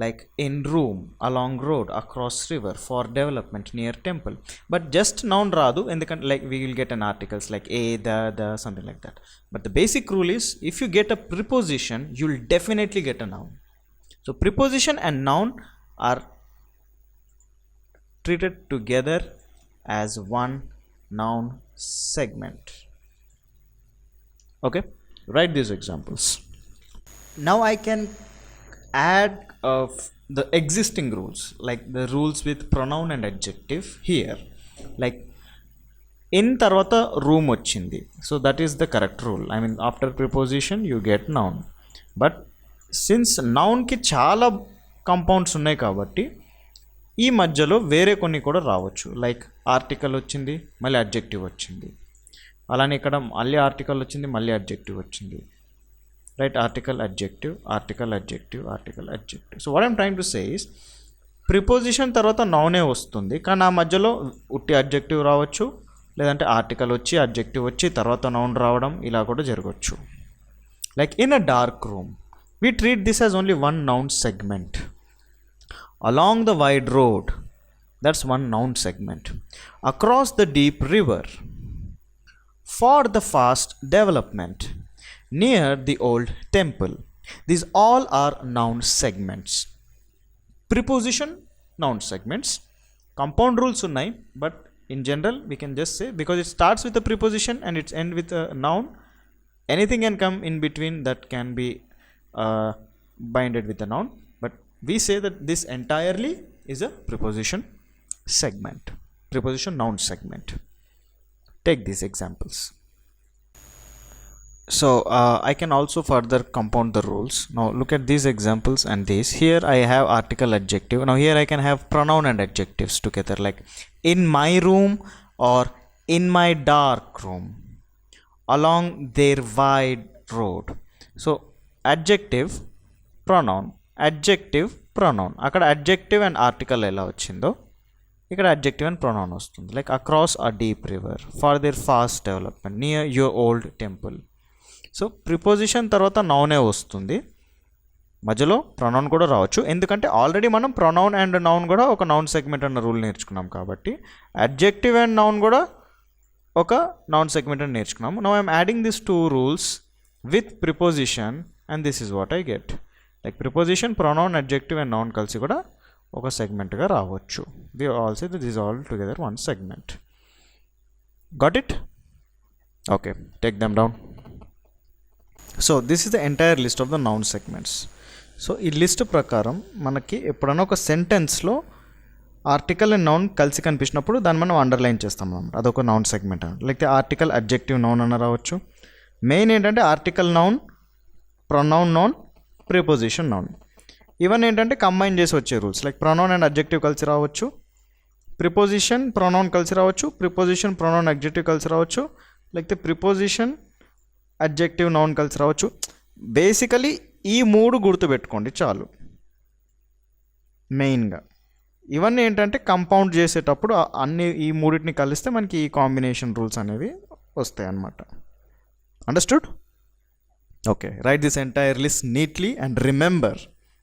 like in room, along road, across river, for development, near temple. But just noun రాదు, ఎందుకంటే like we will get an articles like a, the something like that. But the basic rule is if you get a preposition, you will definitely get a noun. So preposition and noun are treated together as one noun segment. Okay, write these examples. Now I can add of the existing rules, like the rules with pronoun and adjective here, like in tarvata room వచ్చింది, so that is the correct rule. I mean after preposition you get noun, but since noun కి చాలా compounds ఉన్నాయి కాబట్టి ఈ మధ్యలో వేరే కొన్ని కూడా రావచ్చు, లైక్ ఆర్టికల్ వచ్చింది మళ్ళీ అడ్జెక్టివ్ వచ్చింది, అలానే ఇక్కడ మళ్ళీ ఆర్టికల్ వచ్చింది మళ్ళీ అడ్జెక్టివ్ వచ్చింది, right? Article, adjective, article, adjective, article, adjective. So what I'm trying to say is preposition తర్వాత నౌనే వస్తుంది, కానీ ఆ మధ్యలో ఉట్టి అడ్జెక్టివ్ రావచ్చు, లేదంటే ఆర్టికల్ వచ్చి అడ్జెక్టివ్ వచ్చి తర్వాత నౌన్ రావడం, ఇలా కూడా జరగవచ్చు. Like in a dark room, we treat this as only one noun segment. Along the wide road, that's one noun segment. Across the deep river, for the fast development, near the old temple. These all are noun segments. Preposition noun segments. Compound rules unnai, but in general we can just say because it starts with a preposition and it's end with a noun, anything can come in between that can be binded with a noun, but we say that this entirely is a preposition segment, preposition noun segment. Take these examples. So I can also further compound the rules. Now look at these examples and these. Here I have article, adjective. Now here I can have pronoun and adjectives together, like in my room or in my dark room, along their wide road. So adjective, pronoun, adjective, pronoun. అక్కడ adjective and article ఎలా వచ్చిందో ఇక్కడ adjective and pronoun వస్తుంది, like across a deep river, for their fast development, near your old temple. So preposition తర్వాత నౌనే వస్తుంది, మధ్యలో pronoun కూడా రావచ్చు, ఎందుకంటే ఆల్రెడీ మనం ప్రొనౌన్ అండ్ నౌన్ కూడా ఒక నౌన్ సెగ్మెంట్ అన్న రూల్ నేర్చుకున్నాం కాబట్టి అడ్జెక్టివ్ అండ్ నౌన్ కూడా ఒక నౌన్ సెగ్మెంట్ అని నేర్చుకున్నాము. Now I'm adding this 2 rules with preposition and this is what I get. Like preposition, pronoun, adjective and noun కలిసి కూడా ఒక సెగ్మెంట్గా రావచ్చు. We also this is all together one segment. Got it? Okay, take them down. So this is the entire list of the noun segments. So ఈ list ప్రకారం మనకి ఎప్పుడైనా ఒక సెంటెన్స్లో ఆర్టికల్ అండ్ నౌన్ కలిసి కనిపించినప్పుడు దాన్ని మనం అండర్లైన్ చేస్తాం అన్నమాట, అదొక నౌన్ సెగ్మెంట్ అని. లేకపోతే ఆర్టికల్, అడ్జెక్టివ్, నౌన్ అన్న రావచ్చు. మెయిన్ ఏంటంటే article noun, pronoun noun, preposition noun, ఇవన్నీ ఏంటంటే కంబైన్ చేసి వచ్చే rules. Like pronoun and adjective కలిసి రావచ్చు, ప్రిపోజిషన్ ప్రొనౌన్ కలిసి రావచ్చు, ప్రిపోజిషన్ ప్రొనౌన్ అడ్జెక్టివ్ కలిసి రావచ్చు, లేకపోతే ప్రిపోజిషన్ అడ్జెక్టివ్ నౌన్ కలిసి రావచ్చు. బేసికలీ ఈ 3 గుర్తుపెట్టుకోండి చాలు. మెయిన్గా ఇవన్నీ ఏంటంటే కంపౌండ్ చేసేటప్పుడు అన్ని ఈ 3టిని కలిస్తే మనకి ఈ కాంబినేషన్ రూల్స్ అనేవి వస్తాయి అన్నమాట. Understood? Okay, write this entire list neatly and remember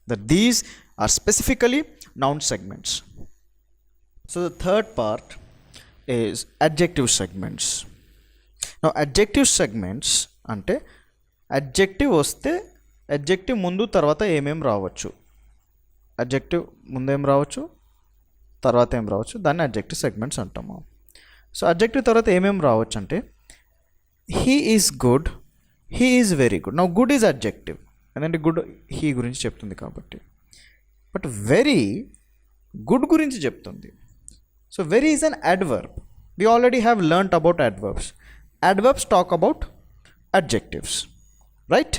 that these are specifically noun segments. So the third part is adjective segments. Now adjective segments అంటే అడ్జెక్టివ్ వస్తే అడ్జెక్టివ్ ముందు తర్వాత ఏమేం రావచ్చు, అడ్జెక్టివ్ ముందేం రావచ్చు, తర్వాత ఏం రావచ్చు, దాన్ని అడ్జెక్టివ్ సెగ్మెంట్స్ అంటాము. సో అడ్జెక్టివ్ తర్వాత ఏమేం రావచ్చు అంటే he is good, he is very good. Now good is adjective, ఎందుకంటే గుడ్ హీ గురించి చెప్తుంది కాబట్టి. బట్ వెరీ గుడ్ గురించి చెప్తుంది. So very is an adverb. We already have learnt about adverbs. Adverbs talk about adjectives, right?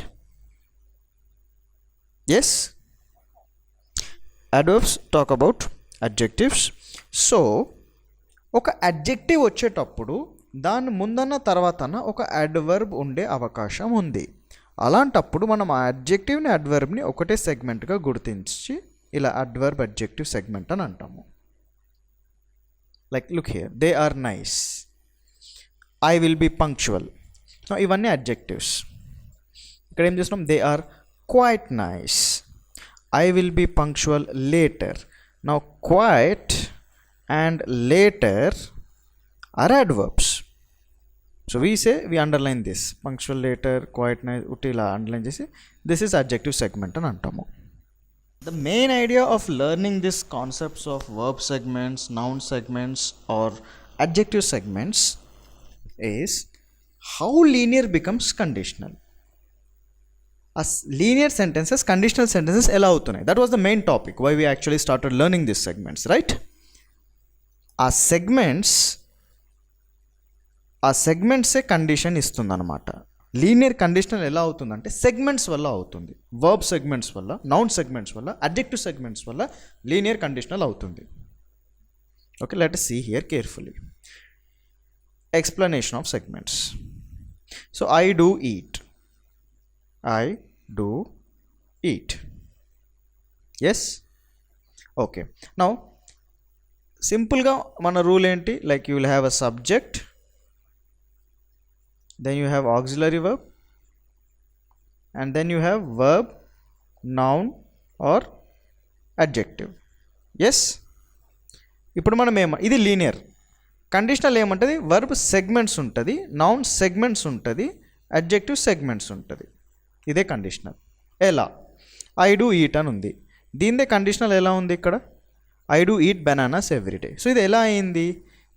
Yes? Adverbs talk about adjectives. So ఒక adjective వచ్చేటప్పుడు దాని ముందన్న తర్వాతన ఒక అడ్వర్బ్ ఉండే అవకాశం ఉంది. అలాంటప్పుడు మనం ఆ అడ్జెక్టివ్ని అడ్వర్బ్ని ఒకటే సెగ్మెంట్గా గుర్తించి ఇలా అడ్వర్బ్ అడ్జెక్టివ్ సెగ్మెంట్ అని అంటాము. Like look here, they are nice, I will be punctual. ఇవన్నీ అడ్జెక్టివ్స్. ఇక్కడ ఏం చేస్తున్నాం, they are quite nice, I will be punctual later. Now quite and later are adverbs. So we underline this, punctual, later, quite nice, utti ila underline chesi this is adjective segment అని అంటాము. The main idea of learning these concepts of verb segments, noun segments or adjective segments is how linear becomes conditional. As linear sentences, conditional sentences ఎలా అవుతున్నాయి, that was the main topic why we actually started learning these segments, right? ఆ సెగ్మెంట్సే condition ఇస్తుంది అనమాట. Linear conditional ఎలా అవుతుందంటే segments వల్ల అవుతుంది. Verb segments వల్ల, నౌన్ సెగ్మెంట్స్ వల్ల, అడ్జెక్టివ్ సెగ్మెంట్స్ వల్ల లీనియర్ కండిషనల్ అవుతుంది. Okay, let us see here carefully. Explanation of segments. So I do eat. Yes? Okay. Now సింపుల్గా మన రూల్ ఏంటి, like you will have a subject, then you have auxiliary verb, and then you have verb, noun or adjective. Yes? ఇప్పుడు మనం ఇది linear. Conditional ఏమంటుంది, verb segments ఉంటుంది, noun segments ఉంటుంది, adjective segments ఉంటుంది. ఇదే కండిషనల్. ఎలా, ఐ డూ ఈట్ అని ఉంది, దీనిదే కండిషనల్ ఎలా ఉంది ఇక్కడ, I do eat bananas everyday. So ఇది ఎలా అయింది,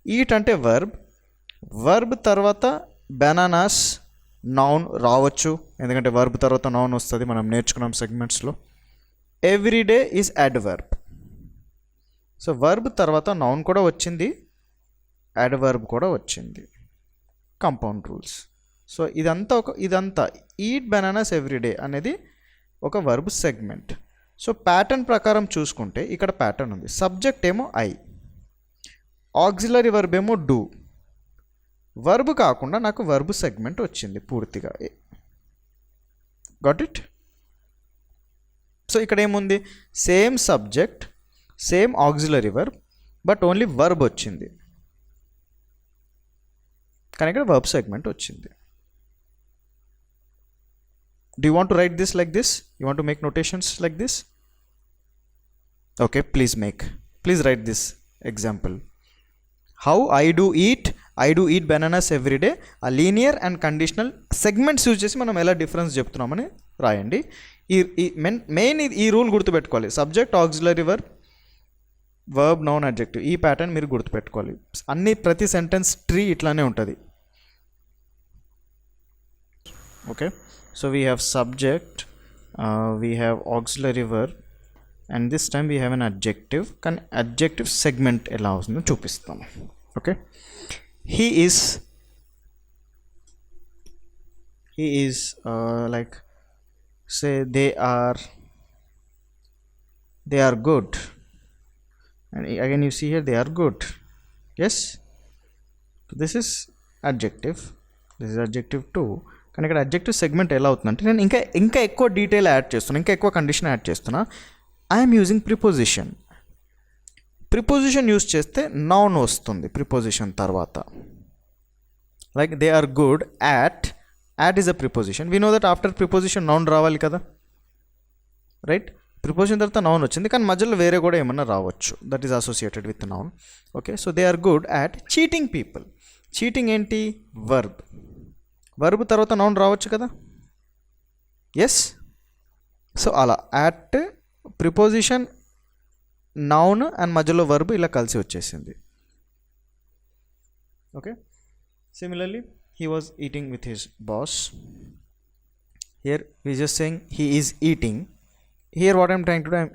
ఈట్ అంటే వర్బ్ తర్వాత బనానాస్ నౌన్ రావచ్చు, ఎందుకంటే వర్బ్ తర్వాత నౌన్ వస్తుంది, మనం నేర్చుకున్నాం సెగ్మెంట్స్లో. Everyday is adverb. So verb తర్వాత నౌన్ కూడా వచ్చింది, అడ్వర్బ్ కూడా వచ్చింది, కంపౌండ్ రూల్స్. సో ఇదంతా ఈట్ బనానాస్ ఎవ్రీడే అనేది ఒక వర్బ్ సెగ్మెంట్. సో ప్యాటర్న్ ప్రకారం చూసుకుంటే ఇక్కడ ప్యాటర్న్ ఉంది. సబ్జెక్ట్ ఏమో ఐ, ఆక్సిలరీ వర్బ్ ఏమో డూ. వర్బ్ కాకుండా నాకు వర్బ్ సెగ్మెంట్ వచ్చింది పూర్తిగా. Got it? సో ఇక్కడ ఏముంది, same subject, same auxiliary verb, but only verb వచ్చింది, కానీ ఇక్కడ వర్బ్ సెగ్మెంట్ వచ్చింది. Do you want to write this like this? You want to make notations like this? Okay, please write this example. How I do eat bananas every day. A linear and conditional segments use చేసి మనం ఎలా difference చెప్తున్నామని రాయండి. ఈ main ఈ rule గుర్తుపెట్టుకోవాలి. Subject, auxiliary verb, noun, adjective, ఈ pattern మీరు గుర్తుపెట్టుకోవాలి. ప్రతి సెంటెన్స్ ట్రీ ఇట్లానే ఉంటుంది. Okay, so we have subject, we have auxiliary verb, and this time we have an adjective. కానీ అడ్జెక్టివ్ సెగ్మెంట్ ఎలా అవుతుందో చూపిస్తాము. Okay, he is like, say they are good, and again you see here they are good. Yes, this is adjective, this is adjective 2. కానీ ఇక్కడ adjective segment ఎలా అవుతుందంటే నేను ఇంకా ఎక్కువ డీటెయిల్ యాడ్ చేస్తున్నా, ఇంకా ఎక్కువ కండిషన్ యాడ్ చేస్తున్నా. I'm using preposition. Preposition use చేస్తే నౌన్ వస్తుంది ప్రిపోజిషన్ తర్వాత. Like they are good at is a preposition. We know that after preposition noun రావాలి కదా, రైట్? ప్రిపోజిషన్ తర్వాత నౌన్ వచ్చింది, కానీ మధ్యలో వేరే కూడా ఏమన్నా రావచ్చు, that is associated with noun. Okay, so they are good at cheating people. Cheating ఏంటి? వర్బ్ తర్వాత నౌన్ రావచ్చు కదా. ఎస్, సో అలా యాట్ ప్రిపోజిషన్ నౌన్ అండ్ మధ్యలో వర్బ్ ఇలా కలిసి వచ్చేసింది. Okay, similarly he was eating with his boss. Here we just saying he is eating. Here what I'm trying to do, I'm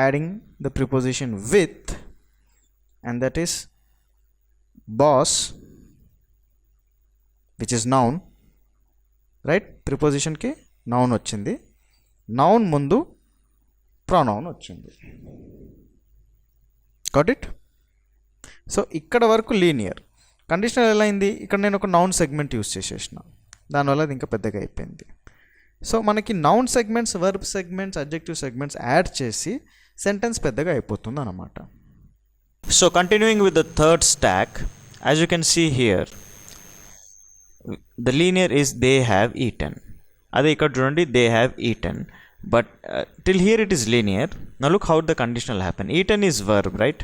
adding the preposition with, and that is boss, which is noun, right? Preposition ki noun వచ్చింది, noun ముందు pronoun వచ్చింది. Got it? So ఇక్కడ వరకు linear. Conditional ఎలా అయింది? ఇక్కడ నేను ఒక నౌన్ సెగ్మెంట్ యూస్ చేసేసిన, దానివల్ల అది ఇంకా పెద్దగా అయిపోయింది. సో మనకి noun segments, verb segments, adjective segments add చేసి సెంటెన్స్ పెద్దగా అయిపోతుంది అన్నమాట. So continuing with the third stack, as you can see here the linear is they have eaten. అదే ఇక్కడ చూడండి, they have eaten, but till here it is linear. Now look how the conditional happen. Eaten is verb, right?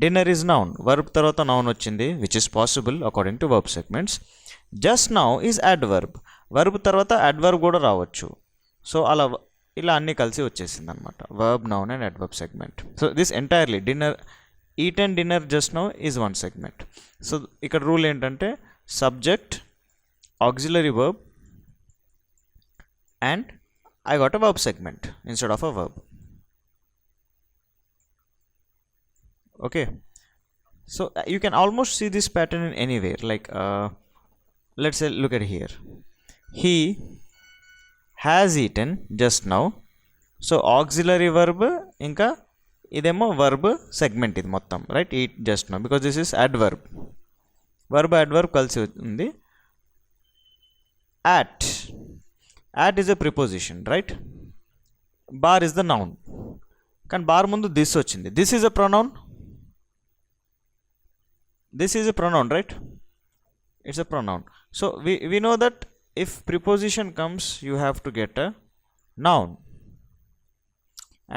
Dinner is noun. Verb tarvata noun వచ్చింది, which is possible according to verb segments. Just now is adverb. Verb tarvata adverb కూడా రావచ్చు. So అలా ఇలా అన్ని కలిసి వచ్చేసింది అనమాట, verb, noun and adverb segment. So this entirely dinner, eaten, dinner, just now is one segment. So ఇక్కడ rule ఏంటంటే subject, auxiliary verb and I got a verb segment instead of a verb. Okay, so you can almost see this pattern in anywhere. Like let's say, look at here, he has eaten just now. So auxiliary verb inka idemo verb segment ఇది మొత్తం, right? Eat just now, because this is adverb. Verb adverb కలిసి ఉంది. At is a preposition, right? Bar is the noun. కానీ bar ముందు this వచ్చింది. This is a pronoun. This is a pronoun, right? It's a pronoun. So we know that if preposition comes, you have to get a noun.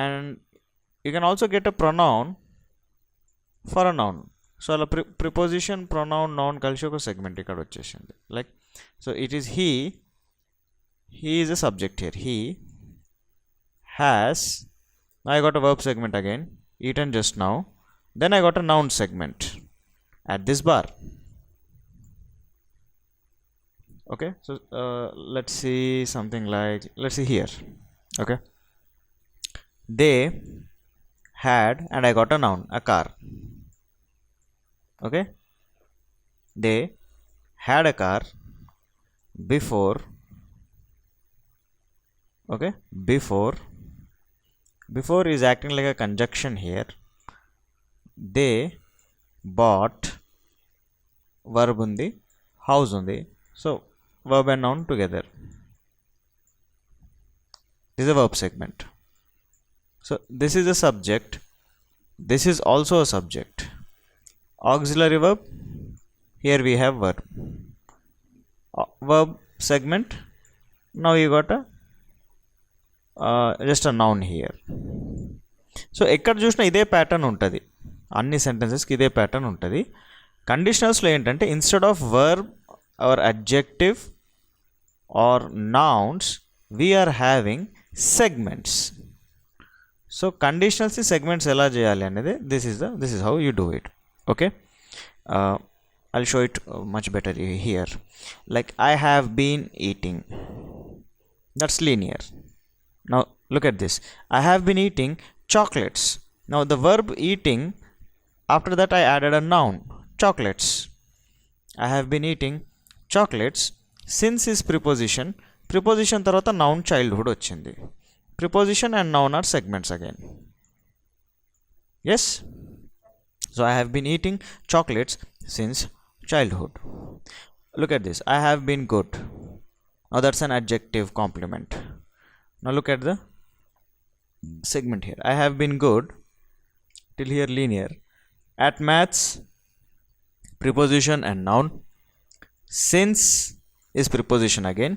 And you can also get a pronoun for a noun. So అలా preposition, pronoun, noun కలిసి ఒక segment ఇక్కడ వచ్చేసింది. Like, so it is he is a subject here. He has, I got a verb segment again, eaten just now. Then I got a noun segment at this bar. Okay, so let's see something like, let's see here. Okay, they had, and I got a noun, a car. Okay, they had a car before. Okay, before is acting like a conjunction here. They bought, verb undi, house undi, so verb and noun together. This is a verb segment. So this is a subject, this is also a subject. Auxiliary verb, here we have verb. Verb segment, now you got a just a noun here. So ఎక్కడ చూసినా ఇదే pattern ఉంటుంది, అన్ని సెంటెన్సెస్కి ఇదే pattern ఉంటుంది. కండిషనల్స్లో ఏంటంటే instead of verb or adjective or nouns we're having segments. So కండిషనల్స్ని సెగ్మెంట్స్ ఎలా చేయాలి అనేది this is how you do it. Okay, I'll show it much better here. Like I have been eating, that's linear. Now look at this, I have been eating chocolates. Now the verb eating, after that I added a noun, chocolates. I have been eating chocolates. Since is preposition, preposition tarvata noun childhood వచ్చింది. Preposition and noun are segments again. Yes, so I have been eating chocolates since childhood. Look at this, I have been good. Now that's an adjective complement. Now look at the segment here, I have been good, till here linear. At maths, preposition and noun. Since is preposition again.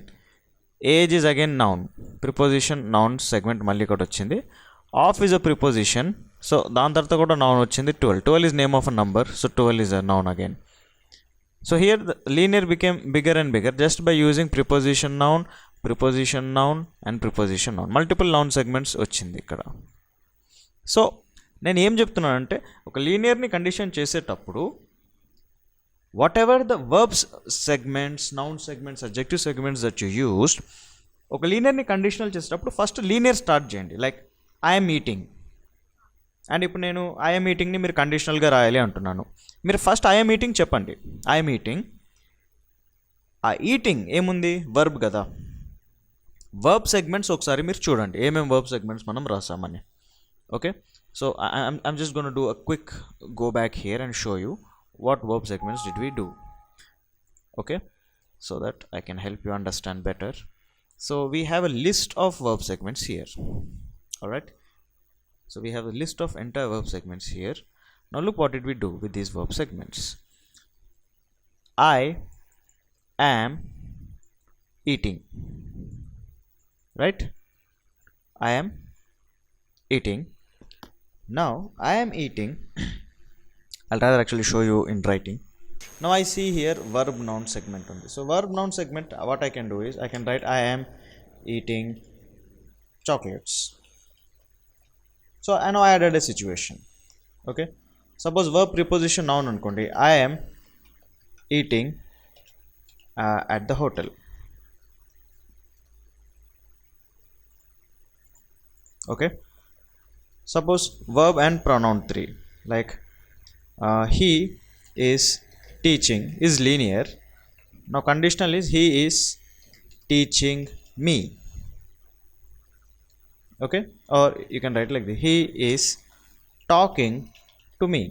Age is again noun, preposition noun segment మళ్ళీ ఇక్కడ వచ్చింది. Off is a preposition, so దాని తర్వాత కూడా noun వచ్చింది. 12 is name of a number, so 12 is a noun again. So here the linear became bigger and bigger just by using preposition noun and preposition noun. Multiple noun segments వచ్చింది ఇక్కడ. So నేను ఏం చెప్తున్నానంటే ఒక లీనియర్ని condition చేసేటప్పుడు whatever the verbs segments, noun segments, adjective segments that you used, ఒక లీనియర్ని conditional చేసేటప్పుడు ఫస్ట్ లీనియర్ స్టార్ట్ చేయండి. లైక్ ఐఎమ్ ఈటింగ్, అండ్ ఇప్పుడు నేను ఐఎమ్ ఈటింగ్ని మీరు కండిషనల్గా రాయాలి అంటున్నాను. మీరు ఫస్ట్ ఐఎమ్ ఈటింగ్ చెప్పండి, ఐఎమ్ ఈటింగ్. ఆ ఈటింగ్ ఏముంది, వర్బ్ కదా. వర్బ్ సెగ్మెంట్స్ ఒకసారి మీరు చూడండి ఏమేమి వర్బ్ సెగ్మెంట్స్ మనం రాసామని. Okay, so I'm just gonna do a quick go back here and show you what verb segments did we do. Okay, so that I can help you understand better. So we have a list of verb segments here. All right, so we have a list of entire verb segments here. Now look what did we do with these verb segments. I am eating, right? I am eating. Now I am eating, I'll rather actually show you in writing. Now I see here verb noun segment on this. So verb noun segment, what I can do is I can write I am eating chocolates. So I know I added a situation. Okay, suppose verb preposition noun ankondi, I am eating at the hotel. Okay, suppose verb and pronoun 3, like he is teaching is linear. Now conditional is he is teaching me. Okay, or you can write like this, he is talking to me.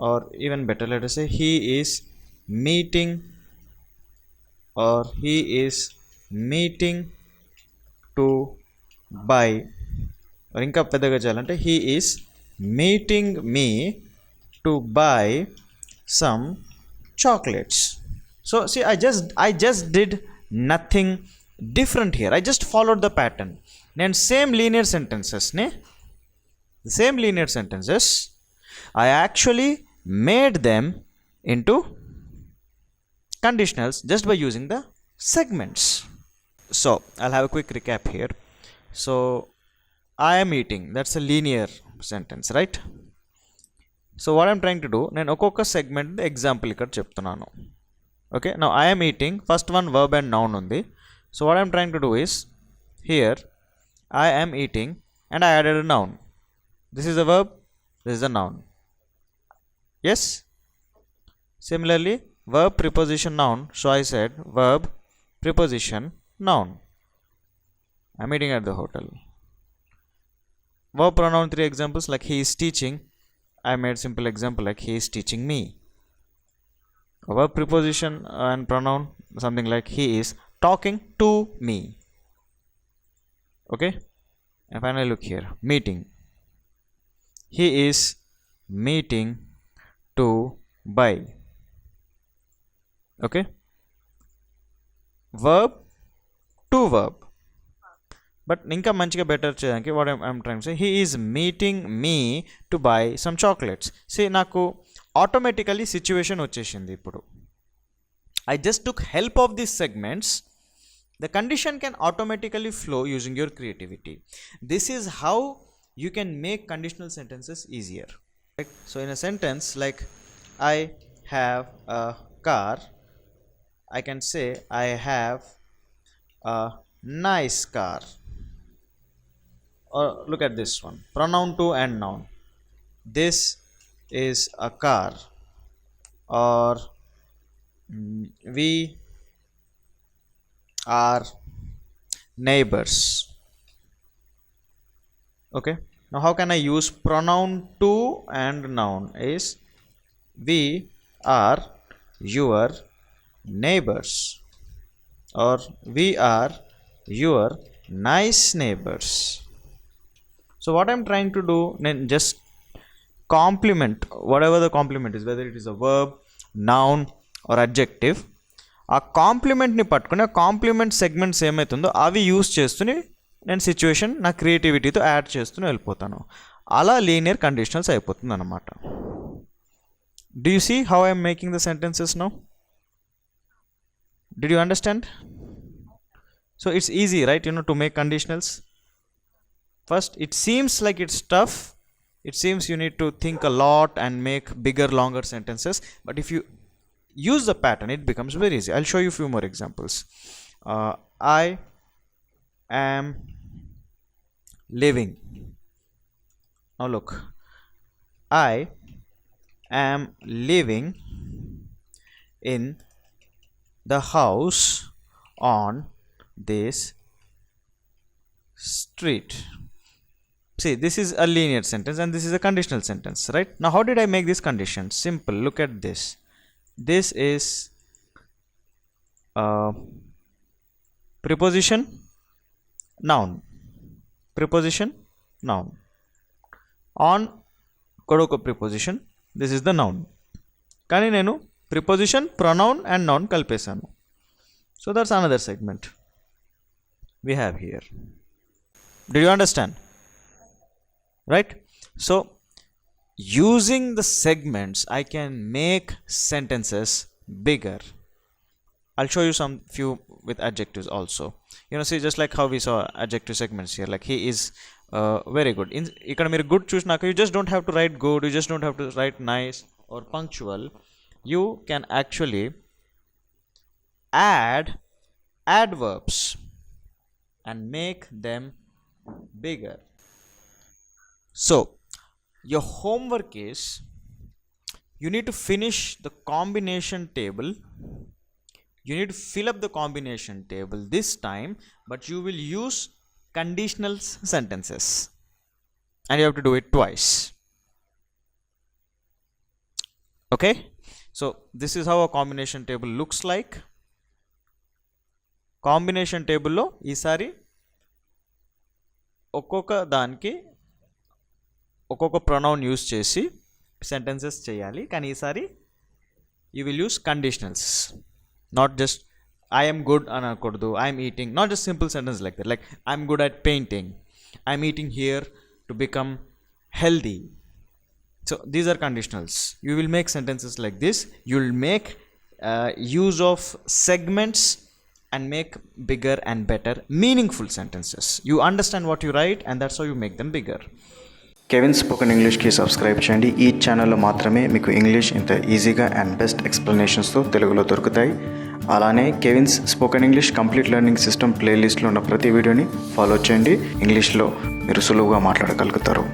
Or even better, let us say he is meeting, or he is meeting to buy. Or inka pedaga chalante, he is meeting me to buy some chocolates. So see, I just did nothing different here, I just followed the pattern. Then same linear sentences I actually made them into conditionals just by using the segments. So I'll have a quick recap here. So I am eating, that's a linear sentence, right? So what I'm trying to do, నేను ఒక్కొక్క segment example ఇక్కడ చెప్తున్నాను. Okay, now I am eating, first one verb and noun ఉంది. So what I'm trying to do is here I am eating and I added a noun. This is a verb, this is a noun. Yes, similarly verb preposition noun, so I said verb preposition noun, I'm eating at the hotel. Verb pronoun 3 examples, like he is teaching, I made simple example like he is teaching me. A verb preposition and pronoun, something like he is talking to me. Okay, and finally look here, meeting, he is meeting to buy. Okay, verb to verb, but ఇంకా మంచిగా better చేయడానికి what I'm trying to say, he is meeting me to buy some chocolates. Say నాకు automatically situation వచ్చేసింది. ఇప్పుడు I just took help of these segments. The condition can automatically flow using your creativity. This is how you can make conditional sentences easier. Right? So in a sentence like I have a car, I can say I have a nice car. Or look at this one, pronoun to and noun. This is a car. Or we are neighbors. Okay, now how can I use pronoun to and noun? Is we are your neighbors, or we are your nice neighbors. So what I'm trying to do, then just complement whatever the complement is, whether it is a verb, noun or adjective. ఆ కాంప్లిమెంట్ని పట్టుకుని ఆ complement segments ఏమవుతుందో అవి use చేస్తూనే నేను situation నా క్రియేటివిటీతో add చేస్తూనే వెళ్ళిపోతాను. అలా లీనియర్ కండిషనల్స్ అయిపోతుంది అనమాట. Do you see how I'm making the sentences now? Did you understand? So it's easy right, you know, to make conditionals. First it seems like it's tough. It seems you need to think a lot and make bigger, longer sentences. But if you use the pattern, it becomes very easy. I'll show you a few more examples. I am living. Now look. I am living in the house on this street. See, this is a linear sentence and this is a conditional sentence, right? Now how did I make this condition? Simple. Look at this. This is preposition noun. Preposition noun. On kodoko preposition. This is the noun. Kani nenu preposition, pronoun and noun kalpesanu. So that's another segment we have here. Did you understand? Right? So using the segments I can make sentences bigger. I'll show you some few with adjectives also. You know, see, just like how we saw adjective segments here, like he is very good. Ikkada meer good chusnaka you just don't have to write good, you just don't have to write nice or punctual. You can actually add adverbs and make them bigger. So your homework is you need to finish the combination table. You need to fill up the combination table this time, but you will use conditional sentences and you have to do it twice. Okay, so this is how a combination table looks like. Combination table lo ఈసారి ఒక్కొక్క దానికి ఒక్కొక్క pronoun use చేసి sentences చేయాలి. కానీ ఈసారి you will use conditionals, not just I'm good అని అనకూడదు. I'm eating, not just simple sentence like that, like I'm good at painting, I'm eating here to become healthy. So these are conditionals. You will make sentences like this. You will make use of segments and make bigger and better meaningful sentences. You understand what you write and that's how you make them bigger. Kevin spoken ఇంగ్లీష్కి subscribe చేయండి. ఈ ఛానల్లో మాత్రమే మీకు English ఇంత ఈజీగా and best ఎక్స్ప్లెనేషన్స్తో తెలుగులో దొరుకుతాయి. అలానే Kevin's spoken English complete learning system ప్లేలిస్ట్లో ఉన్న ప్రతి వీడియోని ఫాలో చేయండి. ఇంగ్లీష్లో మీరు సులువుగా మాట్లాడగలుగుతారు.